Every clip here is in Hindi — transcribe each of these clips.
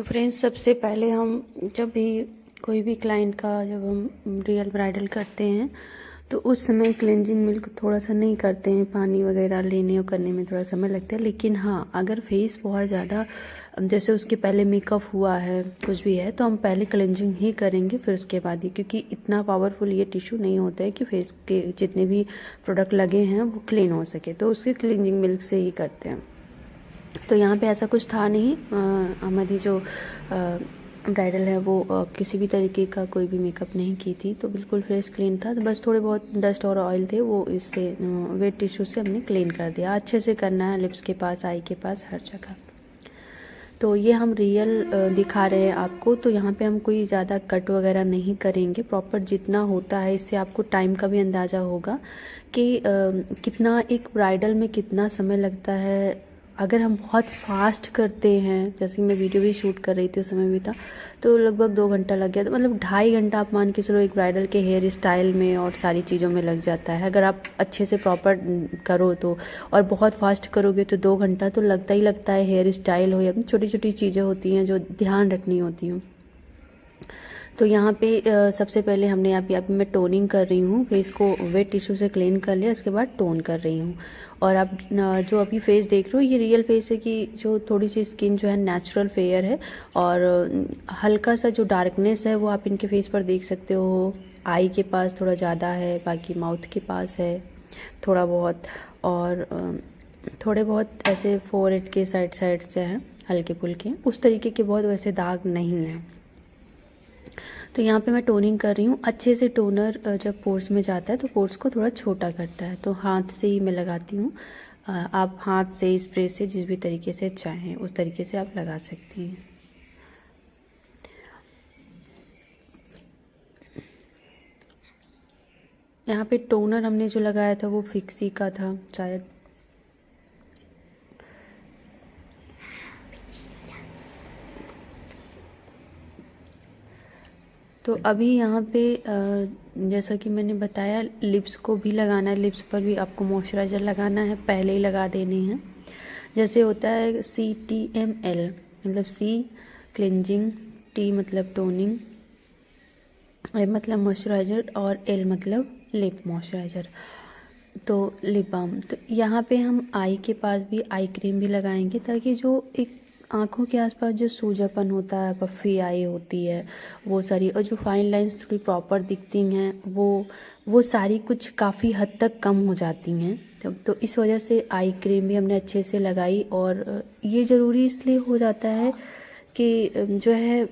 तो फ्रेंड्स, सबसे पहले हम जब भी कोई भी क्लाइंट का जब हम रियल ब्राइडल करते हैं तो उस समय क्लेंजिंग मिल्क थोड़ा सा नहीं करते हैं। पानी वगैरह लेने और करने में थोड़ा समय लगता है। लेकिन हाँ, अगर फेस बहुत ज़्यादा जैसे उसके पहले मेकअप हुआ है, कुछ भी है, तो हम पहले क्लेंजिंग ही करेंगे फिर उसके बाद ही, क्योंकि इतना पावरफुल ये टिश्यू नहीं होता है कि फेस के जितने भी प्रोडक्ट लगे हैं वो क्लीन हो सके, तो उसके क्लेंजिंग मिल्क से ही करते हैं। तो यहाँ पे ऐसा कुछ था नहीं। हमारी जो ब्राइडल है वो किसी भी तरीके का कोई भी मेकअप नहीं की थी, तो बिल्कुल फ्रेश क्लीन था। तो बस थोड़े बहुत डस्ट और ऑयल थे, वो इससे वेट टिश्यू से हमने क्लीन कर दिया। अच्छे से करना है, लिप्स के पास, आई के पास, हर जगह। तो ये हम रियल दिखा रहे हैं आपको। तो यहाँ पे हम कोई ज़्यादा कट वगैरह नहीं करेंगे। प्रॉपर जितना होता है, इससे आपको टाइम का भी अंदाज़ा होगा कि कितना एक ब्राइडल में कितना समय लगता है। अगर हम बहुत फास्ट करते हैं, जैसे कि मैं वीडियो भी शूट कर रही थी, उस समय भी था, तो लगभग 2 घंटा लग गया। तो मतलब 2.5 घंटा आप मान के चलो एक ब्राइडल के हेयर स्टाइल में और सारी चीज़ों में लग जाता है, अगर आप अच्छे से प्रॉपर करो तो। और बहुत फास्ट करोगे तो 2 घंटा तो लगता ही लगता है। हेयर स्टाइल हो या छोटी छोटी चीज़ें होती हैं जो ध्यान रखनी होती हैं। तो यहाँ पे सबसे पहले हमने यहाँ पे मैं टोनिंग कर रही हूँ। फेस को वेट टिश्यू से क्लीन कर लिया, उसके बाद टोन कर रही हूँ। और आप जो अभी फेस देख रहे हो, ये रियल फेस है कि जो थोड़ी सी स्किन जो है नेचुरल फेयर है, और हल्का सा जो डार्कनेस है वो आप इनके फेस पर देख सकते हो। आई के पास थोड़ा ज़्यादा है, बाकी माउथ के पास है थोड़ा बहुत, और थोड़े बहुत ऐसे फोरहेड के साइड साइड से हैं हल्के फुल्के। उस तरीके के बहुत वैसे दाग नहीं हैं। तो यहाँ पे मैं टोनिंग कर रही हूँ। अच्छे से टोनर जब पोर्स में जाता है तो पोर्स को थोड़ा छोटा करता है, तो हाथ से ही मैं लगाती हूँ। आप हाथ से, स्प्रे से, जिस भी तरीके से चाहें उस तरीके से आप लगा सकती हैं। यहाँ पे टोनर हमने जो लगाया था वो फिक्सी का था शायद। तो अभी यहाँ पे जैसा कि मैंने बताया, लिप्स को भी लगाना है। लिप्स पर भी आपको मॉइस्चराइज़र लगाना है, पहले ही लगा देने हैं। जैसे होता है CTML, मतलब C क्लेंजिंग, T मतलब टोनिंग, M मतलब मॉइस्चराइज़र, और L मतलब लिप मॉइस्चराइज़र, तो लिप बाम। तो यहाँ पे हम आई के पास भी आई क्रीम भी लगाएंगे, ताकि जो एक आँखों के आसपास जो सूजापन होता है, पफ़ी आई होती है वो सारी, और जो फाइन लाइंस थोड़ी प्रॉपर दिखती हैं, वो सारी कुछ काफ़ी हद तक कम हो जाती हैं। तो इस वजह से आई क्रीम भी हमने अच्छे से लगाई। और ये ज़रूरी इसलिए हो जाता है कि जो है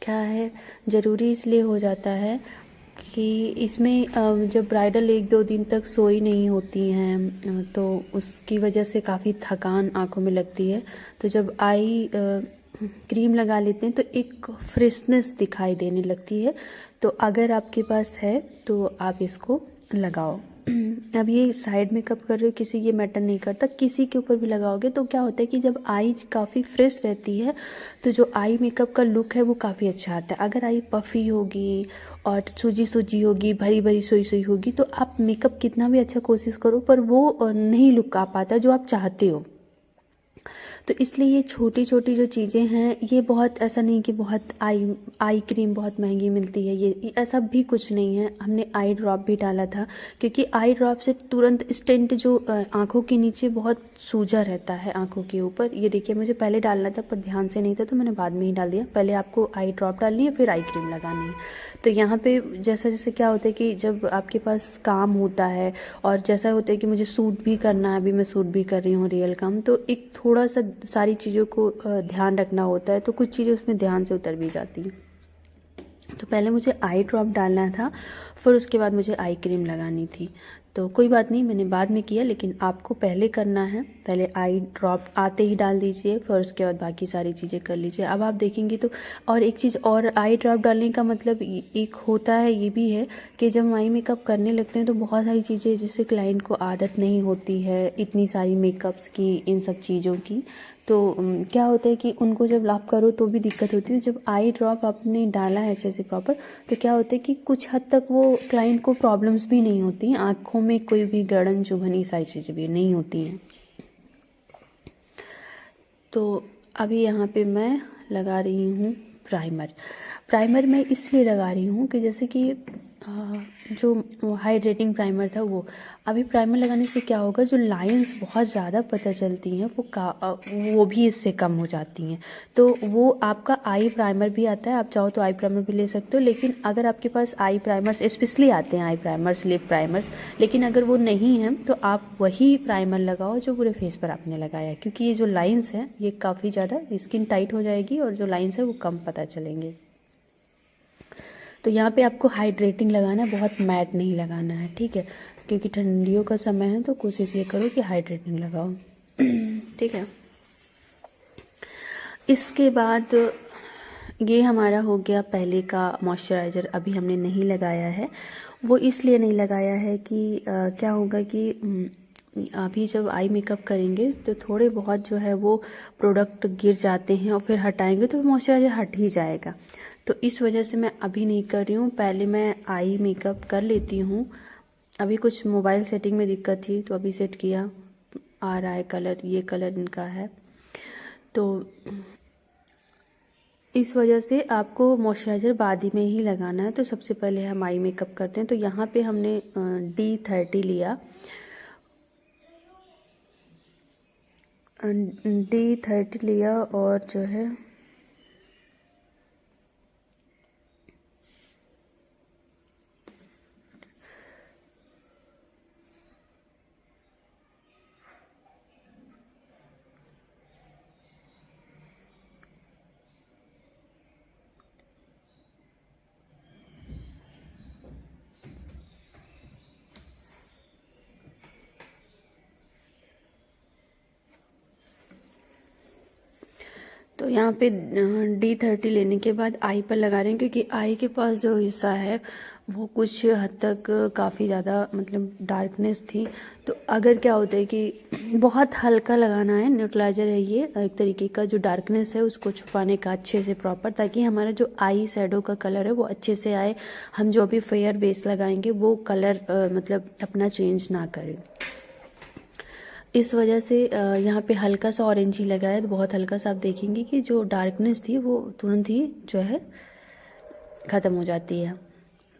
क्या है, ज़रूरी इसलिए हो जाता है कि इसमें जब ब्राइडल 1-2 दिन तक सोई नहीं होती हैं, तो उसकी वजह से काफ़ी थकान आंखों में लगती है। तो जब आई क्रीम लगा लेते हैं तो एक फ्रेशनेस दिखाई देने लगती है। तो अगर आपके पास है तो आप इसको लगाओ। अब ये साइड मेकअप कर रहे हो, किसी ये मैटर नहीं करता, किसी के ऊपर भी लगाओगे तो क्या होता है कि जब आई काफ़ी फ्रेश रहती है तो जो आई मेकअप का लुक है वो काफ़ी अच्छा आता है। अगर आई पफ़ी होगी और सूजी सूजी होगी, भरी भरी सोई सोई होगी, तो आप मेकअप कितना भी अच्छा कोशिश करो पर वो नहीं लुक आ पाता जो आप चाहते हो। तो इसलिए ये छोटी छोटी जो चीज़ें हैं, ये बहुत ऐसा नहीं कि बहुत आई क्रीम बहुत महंगी मिलती है, ये ऐसा भी कुछ नहीं है। हमने आई ड्रॉप भी डाला था, क्योंकि आई ड्रॉप से तुरंत स्टेंट जो आंखों के नीचे बहुत सूजा रहता है आंखों के ऊपर। ये देखिए, मुझे पहले डालना था पर ध्यान से नहीं था तो मैंने बाद में ही डाल दिया। पहले आपको आई ड्रॉप डालनी है, फिर आई क्रीम लगानी है। तो यहाँ पे जैसे जैसे क्या होता है कि जब आपके पास काम होता है, और जैसा होता है कि मुझे सूट भी करना है, अभी मैं सूट भी कर रही हूँ रियल काम, तो एक थोड़ा सा सारी चीज़ों को ध्यान रखना होता है, तो कुछ चीज़ें उसमें ध्यान से उतर भी जाती हैं। तो पहले मुझे आई ड्रॉप डालना था, फिर उसके बाद मुझे आई क्रीम लगानी थी। तो कोई बात नहीं, मैंने बाद में किया, लेकिन आपको पहले करना है। पहले आई ड्रॉप आते ही डाल दीजिए, फिर उसके बाद बाकी सारी चीज़ें कर लीजिए। अब आप देखेंगे तो, और एक चीज़ और, आई ड्रॉप डालने का मतलब एक होता है ये भी है कि जब आई मेकअप करने लगते हैं तो बहुत सारी चीज़ें, जिससे क्लाइंट को आदत नहीं होती है इतनी सारी मेकअप्स की, इन सब चीज़ों की, तो क्या होता है कि उनको जब आप करो तो भी दिक्कत होती है। जब आई ड्रॉप आपने डाला है अच्छे से प्रॉपर, तो क्या होता है कि कुछ हद तक वो क्लाइंट को प्रॉब्लम्स भी नहीं होती हैं, आँखों में कोई भी गड़न चुभन सारी चीज़ें भी नहीं होती हैं। तो अभी यहाँ पे मैं लगा रही हूँ प्राइमर। प्राइमर मैं इसलिए लगा रही हूँ कि जैसे कि जो हाइड्रेटिंग प्राइमर था अभी प्राइमर लगाने से क्या होगा, जो लाइंस बहुत ज़्यादा पता चलती हैं वो भी इससे कम हो जाती हैं। तो वो आपका आई प्राइमर भी आता है, आप चाहो तो आई प्राइमर भी ले सकते हो, लेकिन अगर आपके पास आई प्राइमर्स स्पेशली आते हैं, आई प्राइमर्स, लिप प्राइमर्स, लेकिन अगर वो नहीं है तो आप वही प्राइमर लगाओ जो पूरे फेस पर आपने लगाया है, क्योंकि ये जो लाइंस हैं ये काफ़ी ज़्यादा स्किन टाइट हो जाएगी और जो लाइंस है वो कम पता चलेंगे। तो यहाँ पे आपको हाइड्रेटिंग लगाना है, बहुत मैट नहीं लगाना है, ठीक है, क्योंकि ठंडियों का समय है तो कोशिश ये करो कि हाइड्रेटिंग लगाओ। ठीक है। इसके बाद ये हमारा हो गया पहले का मॉइस्चराइज़र, अभी हमने नहीं लगाया है। वो इसलिए नहीं लगाया है कि क्या होगा कि अभी जब आई मेकअप करेंगे तो थोड़े बहुत जो है वो प्रोडक्ट गिर जाते हैं और फिर हटाएंगे तो मॉइस्चराइज़र हट ही जाएगा। तो इस वजह से मैं अभी नहीं कर रही हूँ, पहले मैं आई मेकअप कर लेती हूँ। अभी कुछ मोबाइल सेटिंग में दिक्कत थी तो अभी सेट किया, आ रहा है कलर, ये कलर इनका है। तो इस वजह से आपको मॉइस्चराइज़र बाद ही में ही लगाना है। तो सबसे पहले हम आई मेकअप करते हैं। तो यहाँ पे हमने D30 लिया, D30 लिया और जो है तो यहाँ पे D30 लेने के बाद आई पर लगा रहे हैं, क्योंकि आई के पास जो हिस्सा है वो कुछ हद तक काफ़ी ज़्यादा मतलब डार्कनेस थी। तो अगर क्या होता है कि बहुत हल्का लगाना है, न्यूट्रलाइजर है ये एक तरीके का, जो डार्कनेस है उसको छुपाने का अच्छे से प्रॉपर, ताकि हमारा जो आई शैडो का कलर है वो अच्छे से आए। हम जो अभी फेयर बेस लगाएंगे वो कलर मतलब अपना चेंज ना करे। इस वजह से यहाँ पे हल्का सा ऑरेंज ही लगा है, तो बहुत हल्का सा आप देखेंगे कि जो डार्कनेस थी वो तुरंत ही जो है ख़त्म हो जाती है।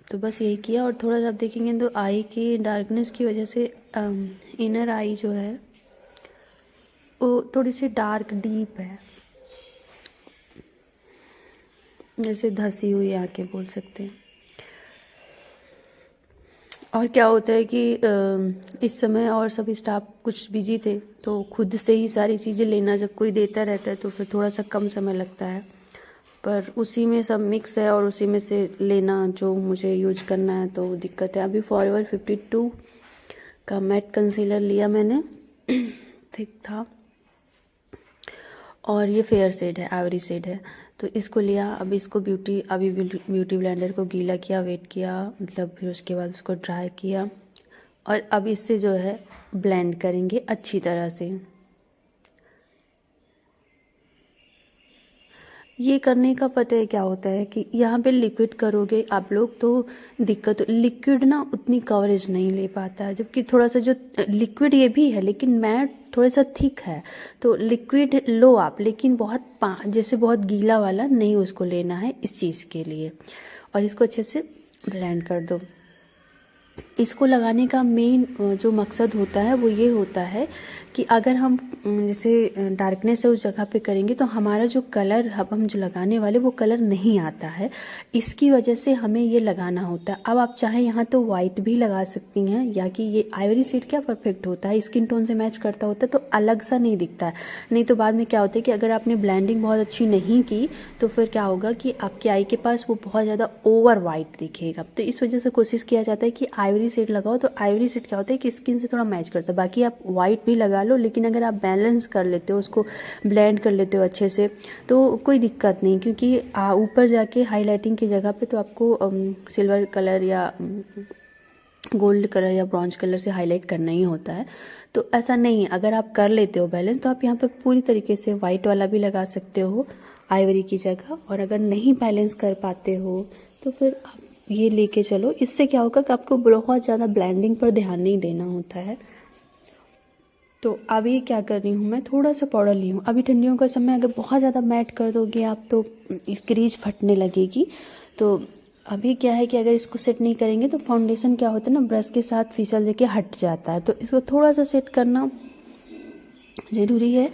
तो बस यही किया, और थोड़ा सा आप देखेंगे तो आई की डार्कनेस की वजह से इनर आई जो है वो थोड़ी सी डार्क डीप है, जैसे धसी हुई आंखें बोल सकते हैं। और क्या होता है कि इस समय और सब स्टाफ कुछ बिजी थे तो खुद से ही सारी चीज़ें लेना, जब कोई देता रहता है तो फिर थोड़ा सा कम समय लगता है, पर उसी में सब मिक्स है और उसी में से लेना जो मुझे यूज करना है तो दिक्कत है। अभी फॉरएवर 52 का मैट कंसीलर लिया मैंने, थिक था, और ये फेयर शेड है, आइवरी शेड है, तो इसको लिया। अभी इसको ब्यूटी ब्लेंडर को गीला किया, वेट किया, मतलब फिर उसके बाद उसको ड्राई किया, और अब इससे जो है ब्लेंड करेंगे अच्छी तरह से। ये करने का पता है क्या होता है कि यहाँ पे लिक्विड करोगे आप लोग तो दिक्कत, लिक्विड ना उतनी कवरेज नहीं ले पाता है, जबकि थोड़ा सा जो लिक्विड ये भी है लेकिन मैट थोड़ा सा थिक है, तो लिक्विड लो आप, लेकिन जैसे बहुत गीला वाला नहीं उसको लेना है इस चीज़ के लिए। और इसको अच्छे से ब्लेंड कर दो। इसको लगाने का मेन जो मकसद होता है वो ये होता है कि अगर हम जैसे डार्कनेस है उस जगह पे करेंगे तो हमारा जो कलर हम जो लगाने वाले वो कलर नहीं आता है, इसकी वजह से हमें ये लगाना होता है। अब आप चाहें यहाँ तो वाइट भी लगा सकती हैं, या कि ये आइवरी शेड क्या परफेक्ट होता है, स्किन टोन से मैच करता होता है तो अलग सा नहीं दिखता है। नहीं तो बाद में क्या होता है कि अगर आपने ब्लेंडिंग बहुत अच्छी नहीं की तो फिर क्या होगा कि आपकी आई के पास वो बहुत ज़्यादा ओवर वाइट दिखेगा। तो इस वजह से कोशिश किया जाता है कि आइवरी शेड लगाओ, तो आइवरी शेड क्या होता है कि स्किन से थोड़ा मैच करता है। बाकी आप वाइट भी लगा लो, लेकिन अगर आप बैलेंस कर लेते हो, उसको ब्लेंड कर लेते हो अच्छे से तो कोई दिक्कत नहीं, क्योंकि ऊपर जाके हाईलाइटिंग की जगह पे तो आपको सिल्वर कलर या गोल्ड कलर या ब्रॉन्ज कलर से हाईलाइट करना ही होता है। तो ऐसा नहीं, अगर आप कर लेते हो बैलेंस तो आप यहाँ पे पूरी तरीके से वाइट वाला भी लगा सकते हो आइवरी की जगह, और अगर नहीं बैलेंस कर पाते हो तो फिर आप ये लेके चलो। इससे क्या होगा कि आपको बहुत ज़्यादा ब्लेंडिंग पर ध्यान नहीं देना होता है। तो अभी क्या कर रही हूँ, मैं थोड़ा सा पाउडर ली हूँ। अभी ठंडियों का समय, अगर बहुत ज़्यादा मैट कर दोगे आप तो क्रीज फटने लगेगी। तो अभी क्या है कि अगर इसको सेट नहीं करेंगे तो फाउंडेशन क्या होता है ना, ब्रश के साथ फिसल के हट जाता है। तो इसको थोड़ा सा सेट करना ज़रूरी है।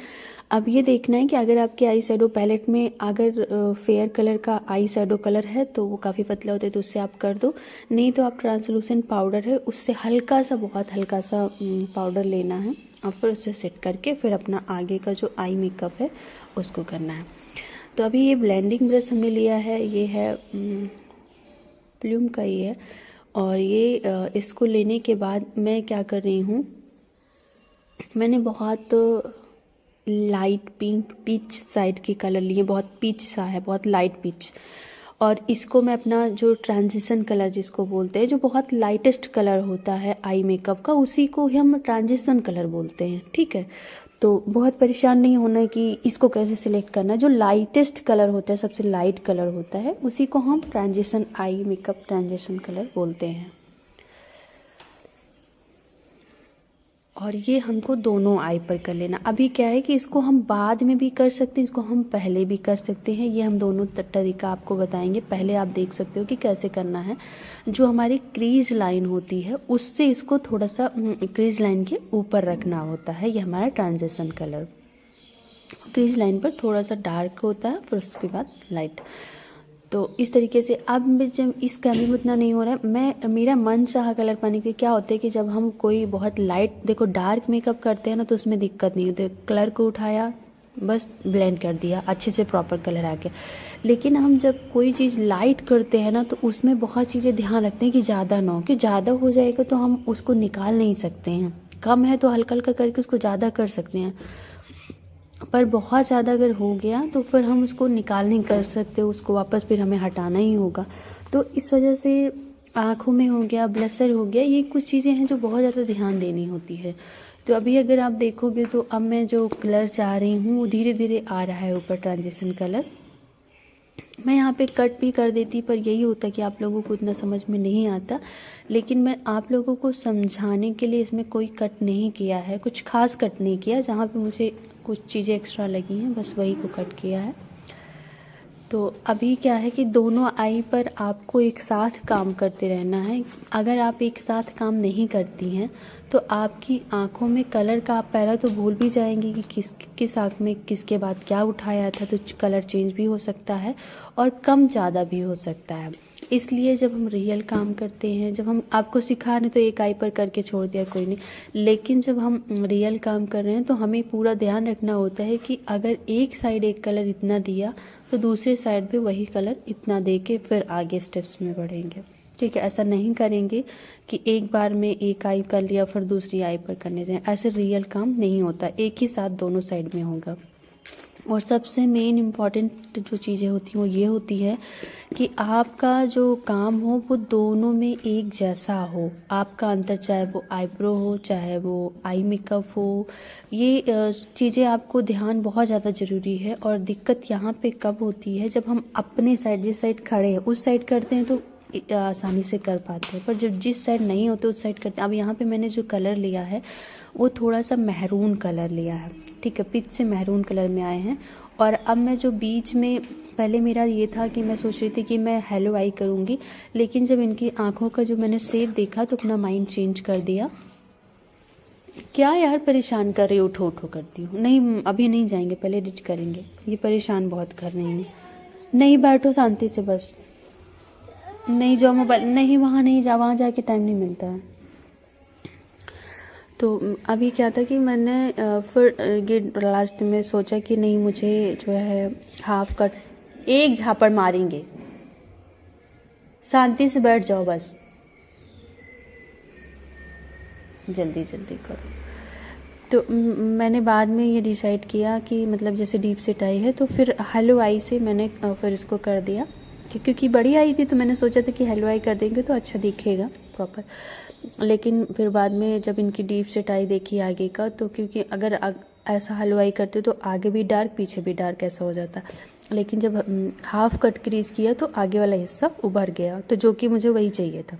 अब ये देखना है कि अगर आपके आई शेडो पैलेट में अगर फेयर कलर का आई शेडो कलर है तो वो काफ़ी पतला होता है, तो उससे आप कर दो। नहीं तो आप ट्रांसलूसेंट पाउडर है उससे हल्का सा, बहुत हल्का सा पाउडर लेना है और फिर उससे सेट करके फिर अपना आगे का जो आई मेकअप है उसको करना है। तो अभी ये ब्लेंडिंग ब्रश हमने लिया है, ये है प्लूम का ही है। और ये इसको लेने के बाद मैं क्या कर रही हूँ, मैंने बहुत लाइट पिंक पीच साइड के कलर लिए, बहुत पीच सा है, बहुत लाइट पीच। और इसको मैं अपना जो ट्रांजिशन कलर जिसको बोलते हैं, जो बहुत लाइटेस्ट कलर होता है आई मेकअप का, उसी को ही हम ट्रांजिशन कलर बोलते हैं। ठीक है, तो बहुत परेशान नहीं होना कि इसको कैसे सिलेक्ट करना है। जो लाइटेस्ट कलर होता है, सबसे लाइट कलर होता है, उसी को हम transition eye makeup transition colour बोलते हैं। और ये हमको दोनों आई पर कर लेना। अभी क्या है कि इसको हम बाद में भी कर सकते हैं, इसको हम पहले भी कर सकते हैं। ये हम दोनों तरीका आपको बताएंगे। पहले आप देख सकते हो कि कैसे करना है। जो हमारी क्रीज लाइन होती है उससे इसको थोड़ा सा क्रीज लाइन के ऊपर रखना होता है। ये हमारा ट्रांजिशन कलर क्रीज लाइन पर थोड़ा सा डार्क होता है, फिर उसके बाद लाइट। तो इस तरीके से अब जब इस कैमरे में उतना नहीं हो रहा है, मेरा मन चाहा कलर पाने के। क्या होता है कि जब हम कोई बहुत लाइट, देखो डार्क मेकअप करते हैं ना तो उसमें दिक्कत नहीं होती, कलर को उठाया बस ब्लेंड कर दिया, अच्छे से प्रॉपर कलर आ गया। लेकिन हम जब कोई चीज़ लाइट करते हैं ना तो उसमें बहुत चीज़ें ध्यान रखते हैं कि ज़्यादा ना हो, कि ज़्यादा हो जाएगा तो हम उसको निकाल नहीं सकते हैं। कम है तो हल्का हल्का करके उसको ज़्यादा कर सकते हैं, पर बहुत ज़्यादा अगर हो गया तो फिर हम उसको निकाल नहीं कर सकते, उसको वापस फिर हमें हटाना ही होगा। तो इस वजह से आँखों में हो गया, ब्लशर हो गया, ये कुछ चीज़ें हैं जो बहुत ज़्यादा ध्यान देनी होती है। तो अभी अगर आप देखोगे तो अब मैं जो कलर चाह रही हूँ वो धीरे धीरे आ रहा है ऊपर, ट्रांजिशन कलर। मैं यहाँ पे कट भी कर देती, पर यही होता कि आप लोगों को इतना समझ में नहीं आता। लेकिन मैं आप लोगों को समझाने के लिए इसमें कोई कट नहीं किया है, कुछ खास कट नहीं किया। जहाँ पे मुझे कुछ चीज़ें एक्स्ट्रा लगी हैं बस वही को कट किया है। तो अभी क्या है कि दोनों आई पर आपको एक साथ काम करते रहना है। अगर आप एक साथ काम नहीं करती हैं तो आपकी आंखों में कलर का, आप पहला तो भूल भी जाएंगी कि किस आँख में किसके बाद क्या उठाया था, तो कलर चेंज भी हो सकता है और कम ज़्यादा भी हो सकता है। इसलिए जब हम रियल काम करते हैं, जब हम आपको सिखा रहे तो एक आई पर करके छोड़ दिया कोई नहीं, लेकिन जब हम रियल काम कर रहे हैं तो हमें पूरा ध्यान रखना होता है कि अगर एक साइड एक कलर इतना दिया तो दूसरे साइड पे वही कलर इतना दे के फिर आगे स्टेप्स में बढ़ेंगे। ठीक है, ऐसा नहीं करेंगे कि एक बार में एक आई कर लिया फिर दूसरी आई पर करने जाएं। ऐसे रियल काम नहीं होता, एक ही साथ दोनों साइड में होगा। और सबसे मेन इम्पॉर्टेंट जो चीज़ें होती हैं वो ये होती है कि आपका जो काम हो वो दोनों में एक जैसा हो। आपका अंतर, चाहे वो आईब्रो हो चाहे वो आई मेकअप हो, ये चीज़ें आपको ध्यान बहुत ज़्यादा ज़रूरी है। और दिक्कत यहाँ पे कब होती है, जब हम अपने साइड, जिस साइड खड़े हैं उस साइड करते हैं तो आसानी से कर पाते हैं, पर जब जिस साइड नहीं होते उस साइड करते हैं। अब यहाँ पे मैंने जो कलर लिया है वो थोड़ा सा मेहरून कलर लिया है। ठीक है, पिच से मेहरून कलर में आए हैं। और अब मैं जो बीच में, पहले मेरा ये था कि मैं सोच रही थी कि मैं हेलो आई करूँगी, लेकिन जब इनकी आँखों का जो मैंने शेप देखा तो अपना माइंड चेंज कर दिया। क्या यार परेशान कर रही, उठो उठो करती हूँ। नहीं अभी नहीं जाएंगे, पहले एडिट करेंगे। ये परेशान बहुत कर रही हैं। नहीं बैठो शांति से, बस नहीं जाओ मोबाइल, नहीं वहाँ नहीं जा, वहाँ जाके टाइम नहीं मिलता है। तो अभी क्या था कि मैंने फिर ये लास्ट में सोचा कि नहीं, मुझे जो है हाफ कट, एक झापड़ मारेंगे, शांति से बैठ जाओ बस, जल्दी जल्दी करो। तो मैंने बाद में ये डिसाइड किया कि मतलब जैसे डीप सेट आई है तो फिर हेलो आई से मैंने फिर इसको कर दिया, क्योंकि बड़ी आई थी तो मैंने सोचा था कि हेलो आई कर देंगे तो अच्छा दिखेगा प्रॉपर। लेकिन फिर बाद में जब इनकी डीप सेट आई देखी आगे का, तो क्योंकि अगर ऐसा हेलो आई करते तो आगे भी डार्क पीछे भी डार्क ऐसा हो जाता, लेकिन जब हाफ कट क्रीज किया तो आगे वाला हिस्सा उभर गया, तो जो कि मुझे वही चाहिए था।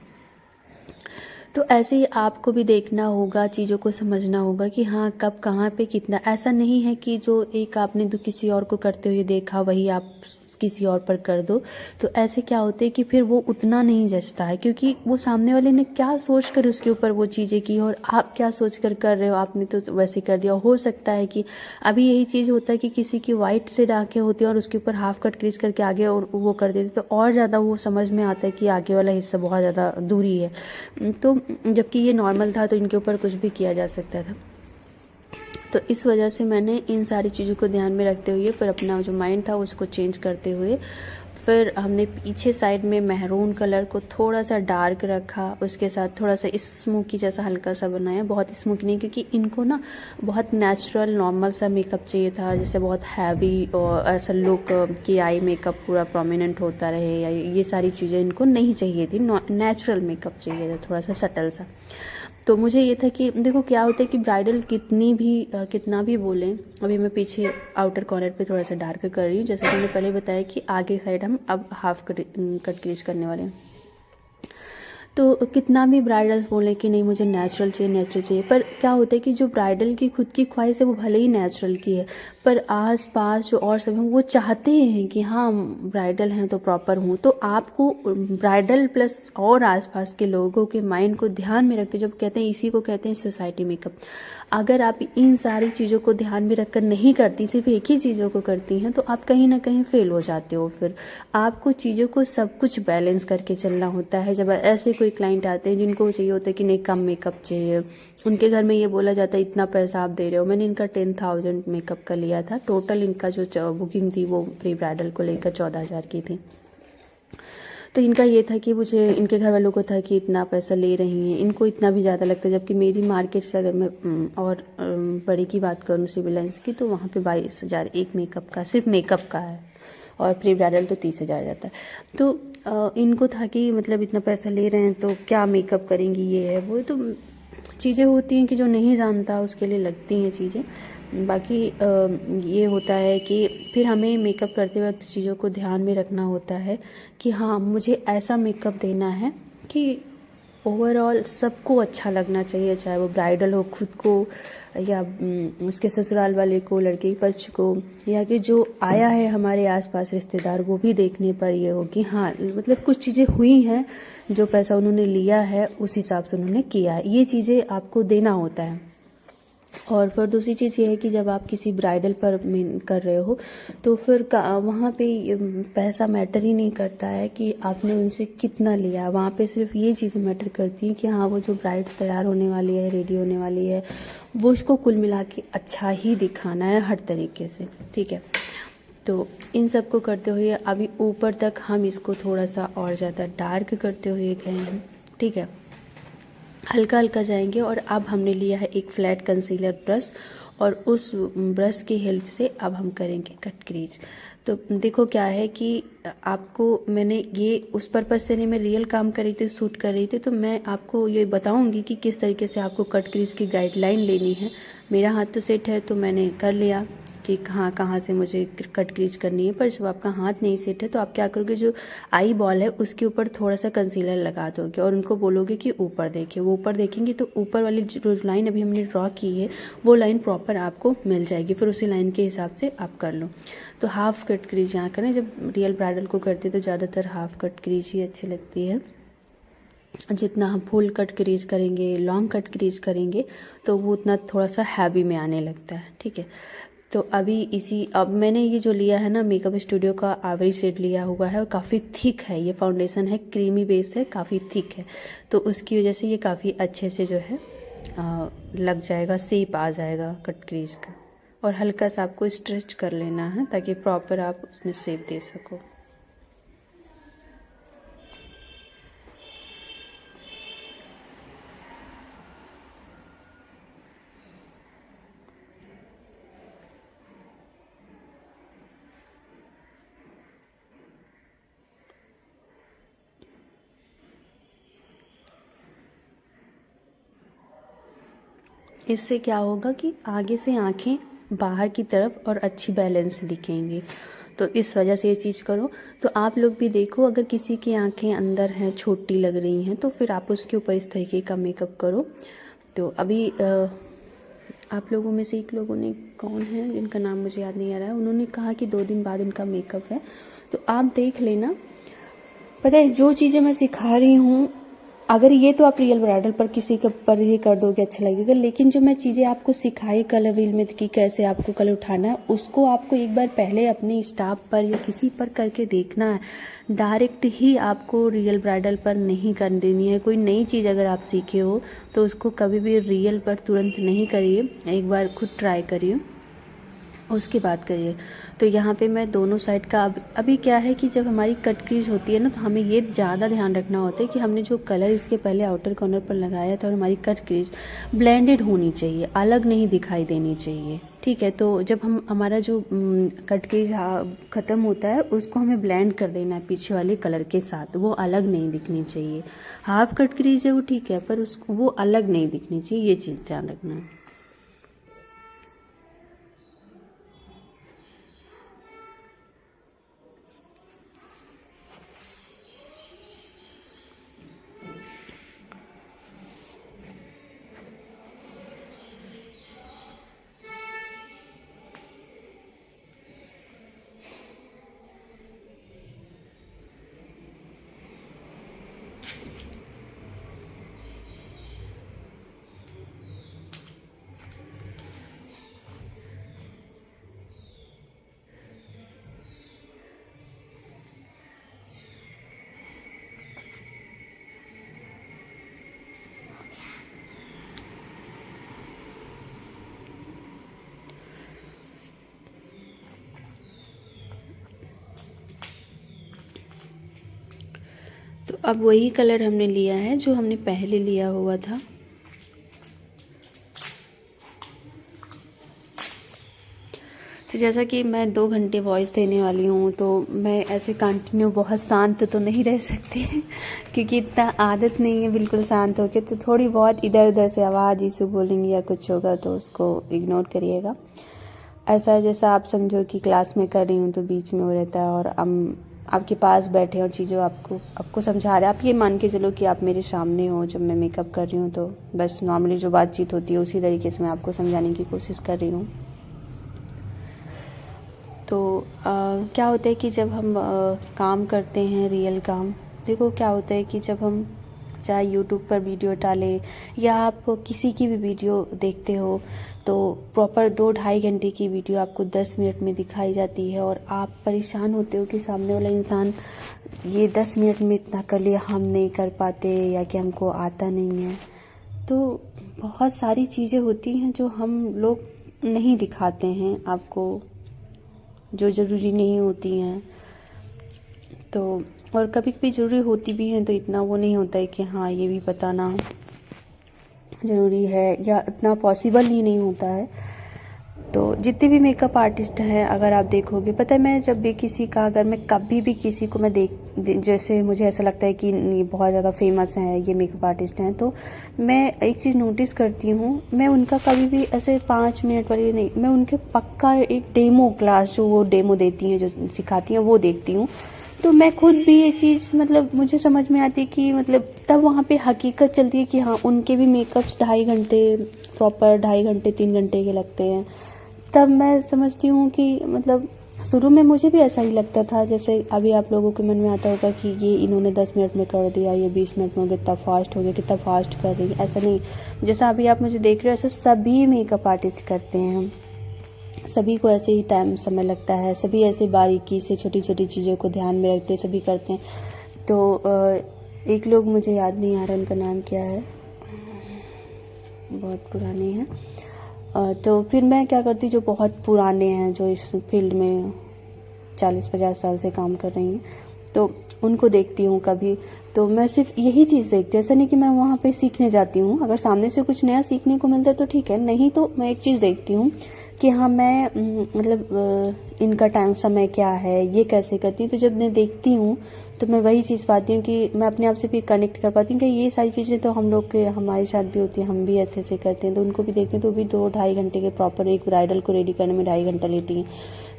तो ऐसे ही आपको भी देखना होगा, चीज़ों को समझना होगा कि हाँ कब कहाँ पे कितना। ऐसा नहीं है कि जो एक आपने किसी और को करते हुए देखा वही आप किसी और पर कर दो, तो ऐसे क्या होते हैं कि फिर वो उतना नहीं जचता है, क्योंकि वो सामने वाले ने क्या सोच कर उसके ऊपर वो चीज़ें की और आप क्या सोच कर रहे हो, आपने तो वैसे कर दिया। हो सकता है कि अभी यही चीज़ होता है कि किसी की वाइट से आँखें होती है और उसके ऊपर हाफ कट क्रीज करके आगे और वो कर देते, तो और ज़्यादा वो समझ में आता है कि आगे वाला हिस्सा बहुत ज़्यादा दूरी है। तो जबकि ये नॉर्मल था तो इनके ऊपर कुछ भी किया जा सकता था। तो इस वजह से मैंने इन सारी चीज़ों को ध्यान में रखते हुए फिर अपना जो माइंड था उसको चेंज करते हुए फिर हमने पीछे साइड में मैरून कलर को थोड़ा सा डार्क रखा, उसके साथ थोड़ा सा स्मोकी जैसा हल्का सा बनाया, बहुत स्मोकी नहीं, क्योंकि इनको ना बहुत नेचुरल नॉर्मल सा मेकअप चाहिए था, जैसे बहुत हैवी और ऐसा लुक कि आई मेकअप पूरा प्रोमिनेंट होता रहे, या ये सारी चीज़ें इनको नहीं चाहिए थी। नेचुरल मेकअप चाहिए था, थोड़ा सा सटल सा। तो मुझे ये था कि देखो क्या होता है कि ब्राइडल कितना भी बोलें, अभी मैं पीछे आउटर कॉर्नर पे थोड़ा सा डार्क कर रही हूँ, जैसा कि मैंने पहले बताया कि आगे साइड हम अब हाफ कट क्रीज करने वाले हैं। तो कितना भी ब्राइडल्स बोलें कि नहीं मुझे नेचुरल चाहिए, पर क्या होता है कि जो ब्राइडल की खुद की ख्वाहिश है वो भले ही नेचुरल की है, पर आस पास जो और सब हैं वो चाहते हैं कि हाँ ब्राइडल हैं तो प्रॉपर हूँ। तो आपको ब्राइडल प्लस और आसपास के लोगों के माइंड को ध्यान में रखते, जब कहते हैं इसी को कहते हैं सोसाइटी मेकअप, अगर आप इन सारी चीज़ों को ध्यान में रखकर नहीं करती, सिर्फ एक ही चीज़ों को करती हैं, तो आप कहीं ना कहीं फेल हो जाते हो। फिर आपको चीज़ों को सब कुछ बैलेंस करके चलना होता है। जब ऐसे कोई क्लाइंट आते हैं जिनको चाहिए होता है कि नहीं कम मेकअप चाहिए, उनके घर में ये बोला जाता है इतना पैसा आप दे रहे हो। मैंने इनका 10,000 मेकअप का लिया था, टोटल इनका जो बुकिंग थी वो प्री ब्राइडल को लेकर 14,000 की थी। तो इनका ये था कि मुझे इनके घर वालों को था कि इतना पैसा ले रही हैं, इनको इतना भी ज़्यादा लगता है, जबकि मेरी मार्केट से अगर मैं और बड़ी की बात करूँ सिविल लाइन्स की, तो वहाँ पे 22,000 एक मेकअप का, सिर्फ मेकअप का है, और प्री ब्राइडल तो 30,000 जाता है। तो इनको था कि मतलब इतना पैसा ले रहे हैं तो क्या मेकअप करेंगी, ये है वो, तो चीज़ें होती हैं कि जो नहीं जानता उसके लिए लगती हैं चीज़ें। बाकी ये होता है कि फिर हमें मेकअप करते वक्त चीज़ों को ध्यान में रखना होता है कि हाँ मुझे ऐसा मेकअप देना है कि ओवरऑल सबको अच्छा लगना चाहिए, चाहे वो ब्राइडल हो, खुद को, या उसके ससुराल वाले को, लड़के के पक्ष को, या कि जो आया है हमारे आसपास रिश्तेदार, वो भी देखने पर ये हो कि हाँ मतलब कुछ चीज़ें हुई हैं, जो पैसा उन्होंने लिया है उस हिसाब से उन्होंने किया है, ये चीज़ें आपको देना होता है। और फिर दूसरी चीज़ ये है कि जब आप किसी ब्राइडल पर कर रहे हो तो फिर वहाँ पे पैसा मैटर ही नहीं करता है कि आपने उनसे कितना लिया, वहाँ पे सिर्फ ये चीज़ें मैटर करती हैं कि हाँ वो जो ब्राइड तैयार होने वाली है, रेडी होने वाली है, वो इसको कुल मिला के अच्छा ही दिखाना है हर तरीके से, ठीक है। तो इन सब को करते हुए अभी ऊपर तक हम इसको थोड़ा सा और ज़्यादा डार्क करते हुए गए हैं, ठीक है, हल्का हल्का जाएंगे। और अब हमने लिया है एक फ्लैट कंसीलर ब्रश, और उस ब्रश की हेल्प से अब हम करेंगे कट क्रीज। तो देखो क्या है कि आपको मैंने ये उस पर्पज़ से नहीं, मैं रियल काम कर रही थी, शूट कर रही थी, तो मैं आपको ये बताऊंगी कि किस तरीके से आपको कट क्रीज की गाइडलाइन लेनी है। मेरा हाथ तो सेट है तो मैंने कर लिया कि कहाँ कहाँ से मुझे कट क्रीज करनी है, पर जब आपका हाथ नहीं सेट है तो आप क्या करोगे, जो आई बॉल है उसके ऊपर थोड़ा सा कंसीलर लगा दोगे और उनको बोलोगे कि ऊपर देखिए। वो ऊपर देखेंगे तो ऊपर वाली जो लाइन अभी हमने ड्रॉ की है वो लाइन प्रॉपर आपको मिल जाएगी, फिर उसी लाइन के हिसाब से आप कर लो। तो हाफ कट क्रीज यहाँ करें, जब रियल ब्राइडल को करते तो ज़्यादातर हाफ कट क्रीज ही अच्छी लगती है। जितना हम फुल कट क्रीज करेंगे, लॉन्ग कट क्रीज करेंगे, तो वो उतना थोड़ा सा हैवी में आने लगता है, ठीक है। तो अब मैंने ये जो लिया है ना मेकअप स्टूडियो का आइवरी शेड लिया हुआ है, और काफ़ी थिक है, ये फाउंडेशन है, क्रीमी बेस है, काफ़ी थिक है, तो उसकी वजह से ये काफ़ी अच्छे से जो है लग जाएगा, शेप आ जाएगा कट क्रीज का। और हल्का सा आपको स्ट्रेच कर लेना है ताकि प्रॉपर आप उसमें शेप दे सको। इससे क्या होगा कि आगे से आंखें बाहर की तरफ और अच्छी बैलेंस दिखेंगी। तो इस वजह से ये चीज़ करो। तो आप लोग भी देखो, अगर किसी की आंखें अंदर हैं, छोटी लग रही हैं, तो फिर आप उसके ऊपर इस तरीके का मेकअप करो। तो अभी आप लोगों में से एक लोगों ने, कौन है जिनका नाम मुझे याद नहीं आ रहा है, उन्होंने कहा कि 2 दिन बाद इनका मेकअप है, तो आप देख लेना। पता है जो चीज़ें मैं सिखा रही हूँ, अगर ये तो आप रियल ब्राइडल पर किसी के पर ही कर दोगे अच्छा लगेगा, लेकिन जो मैं चीज़ें आपको सिखाई कलर व्हील में कि कैसे आपको कलर उठाना है, उसको आपको एक बार पहले अपने स्टाफ पर या किसी पर करके देखना है। डायरेक्ट ही आपको रियल ब्राइडल पर नहीं कर देनी है। कोई नई चीज़ अगर आप सीखे हो तो उसको कभी भी रियल पर तुरंत नहीं करिए, एक बार खुद ट्राई करिए, उसके बाद करिए। तो यहाँ पे मैं दोनों साइड का अभी क्या है कि जब हमारी कट क्रीज होती है ना, तो हमें ये ज़्यादा ध्यान रखना होता है कि हमने जो कलर इसके पहले आउटर कॉर्नर पर लगाया था और हमारी कट क्रीज ब्लेंडेड होनी चाहिए, अलग नहीं दिखाई देनी चाहिए। ठीक है, तो जब हम हमारा जो कट क्रीज ख़त्म होता है उसको हमें ब्लेंड कर देना है पीछे वाले कलर के साथ, वो अलग नहीं दिखनी चाहिए। हाफ कट क्रीज है वो ठीक है, पर उसको वो अलग नहीं दिखनी चाहिए, ये चीज़ ध्यान रखना है। तो अब वही कलर हमने लिया है जो हमने पहले लिया हुआ था। तो जैसा कि मैं 2 घंटे वॉइस देने वाली हूँ, तो मैं ऐसे कंटिन्यू बहुत शांत तो नहीं रह सकती क्योंकि इतना आदत नहीं है बिल्कुल शांत होके। तो थोड़ी बहुत इधर उधर से आवाज़ इशू बोलेंगी या कुछ होगा तो उसको इग्नोर करिएगा। ऐसा जैसा आप समझो कि क्लास में कर रही हूँ तो बीच में हो रहता है और हम आपके पास बैठे और चीज़ें आपको समझा रहे हैं। आप ये मान के चलो कि आप मेरे सामने हो जब मैं मेकअप कर रही हूँ, तो बस नॉर्मली जो बातचीत होती है उसी तरीके से मैं आपको समझाने की कोशिश कर रही हूँ। तो क्या होता है कि जब हम काम करते हैं रियल काम, देखो क्या होता है कि जब हम चाहे यूट्यूब पर वीडियो डालें या आप किसी की भी वीडियो देखते हो, तो प्रॉपर 2-2.5 घंटे की वीडियो आपको 10 मिनट में दिखाई जाती है और आप परेशान होते हो कि सामने वाला इंसान ये 10 मिनट में इतना कर लिया, हम नहीं कर पाते या कि हमको आता नहीं है। तो बहुत सारी चीज़ें होती हैं जो हम लोग नहीं दिखाते हैं आपको, जो ज़रूरी नहीं होती हैं। तो और कभी कभी ज़रूरी होती भी हैं, तो इतना वो नहीं होता है कि हाँ ये भी बताना ज़रूरी है या इतना पॉसिबल ही नहीं होता है। तो जितने भी मेकअप आर्टिस्ट हैं अगर आप देखोगे, पता है मैं जब भी किसी का, अगर मैं कभी भी किसी को मैं जैसे मुझे ऐसा लगता है कि ये बहुत ज़्यादा फेमस है, ये मेकअप आर्टिस्ट हैं, तो मैं एक चीज़ नोटिस करती हूँ, मैं उनका कभी भी ऐसे 5 मिनट वाली नहीं, मैं उनके पक्का एक डेमो क्लास जो वो डेमो देती हैं, जो सिखाती हैं, वो देखती हूँ। तो मैं खुद भी ये चीज़ मतलब मुझे समझ में आती है कि मतलब तब वहाँ पे हकीकत चलती है कि हाँ उनके भी मेकअप्स 2.5 घंटे प्रॉपर 2.5 घंटे 3 घंटे के लगते हैं। तब मैं समझती हूँ कि मतलब शुरू में मुझे भी ऐसा ही लगता था, जैसे अभी आप लोगों के मन में आता होगा कि ये इन्होंने 10 मिनट में कर दिया, ये 20 मिनट में कितना फास्ट हो गया, कितना फास्ट कर रही है। ऐसा नहीं, जैसा अभी आप मुझे देख रहे हो ऐसा सभी मेकअप आर्टिस्ट करते हैं। हम सभी को ऐसे ही टाइम समय लगता है, सभी ऐसे बारीकी से छोटी छोटी चीज़ों को ध्यान में रखते सभी करते हैं। तो एक लोग मुझे याद नहीं आ रहा उनका नाम क्या है, बहुत पुराने हैं। तो फिर मैं क्या करती, जो बहुत पुराने हैं, जो इस फील्ड में 40-50 साल से काम कर रही हैं, तो उनको देखती हूँ कभी। तो मैं सिर्फ यही चीज़ देखती हूँ, ऐसा नहीं कि मैं वहाँ पे सीखने जाती हूँ। अगर सामने से कुछ नया सीखने को मिलता है तो ठीक है, नहीं तो मैं एक चीज़ देखती हूँ कि हाँ मैं इनका टाइम समय क्या है, ये कैसे करती हूँ। तो जब मैं देखती हूँ तो मैं वही चीज़ पाती हूँ कि मैं अपने आप से भी कनेक्ट कर पाती हूँ कि ये सारी चीज़ें तो हम लोग के हमारे साथ भी होती हैं, हम भी ऐसे ऐसे करते हैं। तो उनको भी देखते हैं तो भी 2-2.5 घंटे के प्रॉपर एक ब्राइडल को रेडी करने में 2.5 घंटा लेती हैं।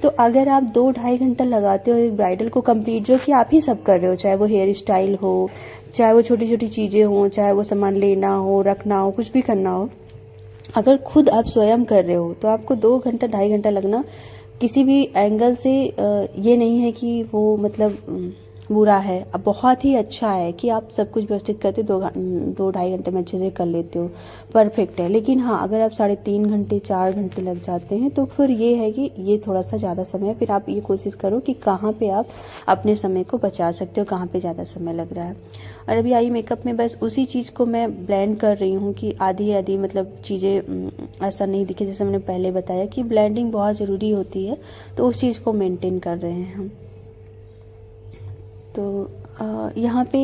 तो अगर आप 2-2.5 घंटा लगाते हो एक ब्राइडल को कंप्लीट, जो कि आप ही सब कर रहे हो, चाहे वो हेयर स्टाइल हो, चाहे वो छोटी छोटी चीज़ें हों, चाहे वो सामान लेना हो, रखना हो, कुछ भी करना हो, अगर खुद आप स्वयं कर रहे हो तो आपको 2 घंटा 2.5 घंटा लगना किसी भी एंगल से ये नहीं है कि वो बुरा है। अब बहुत ही अच्छा है कि आप सब कुछ व्यवस्थित करते 2-2.5 घंटे में अच्छे से कर लेते हो, परफेक्ट है। लेकिन हाँ, अगर आप 3.5 घंटे 4 घंटे लग जाते हैं तो फिर ये है कि ये थोड़ा सा ज़्यादा समय है। फिर आप ये कोशिश करो कि कहाँ पे आप अपने समय को बचा सकते हो, कहाँ पे ज़्यादा समय लग रहा है। और अभी आई मेकअप में बस उसी चीज़ को मैं ब्लेंड कर रही हूँ कि आधी आधी चीज़ें ऐसा नहीं दिखे। जैसे मैंने पहले बताया कि ब्लेंडिंग बहुत ज़रूरी होती है, तो उस चीज़ को मेंटेन कर रहे हैं हम। तो यहाँ पे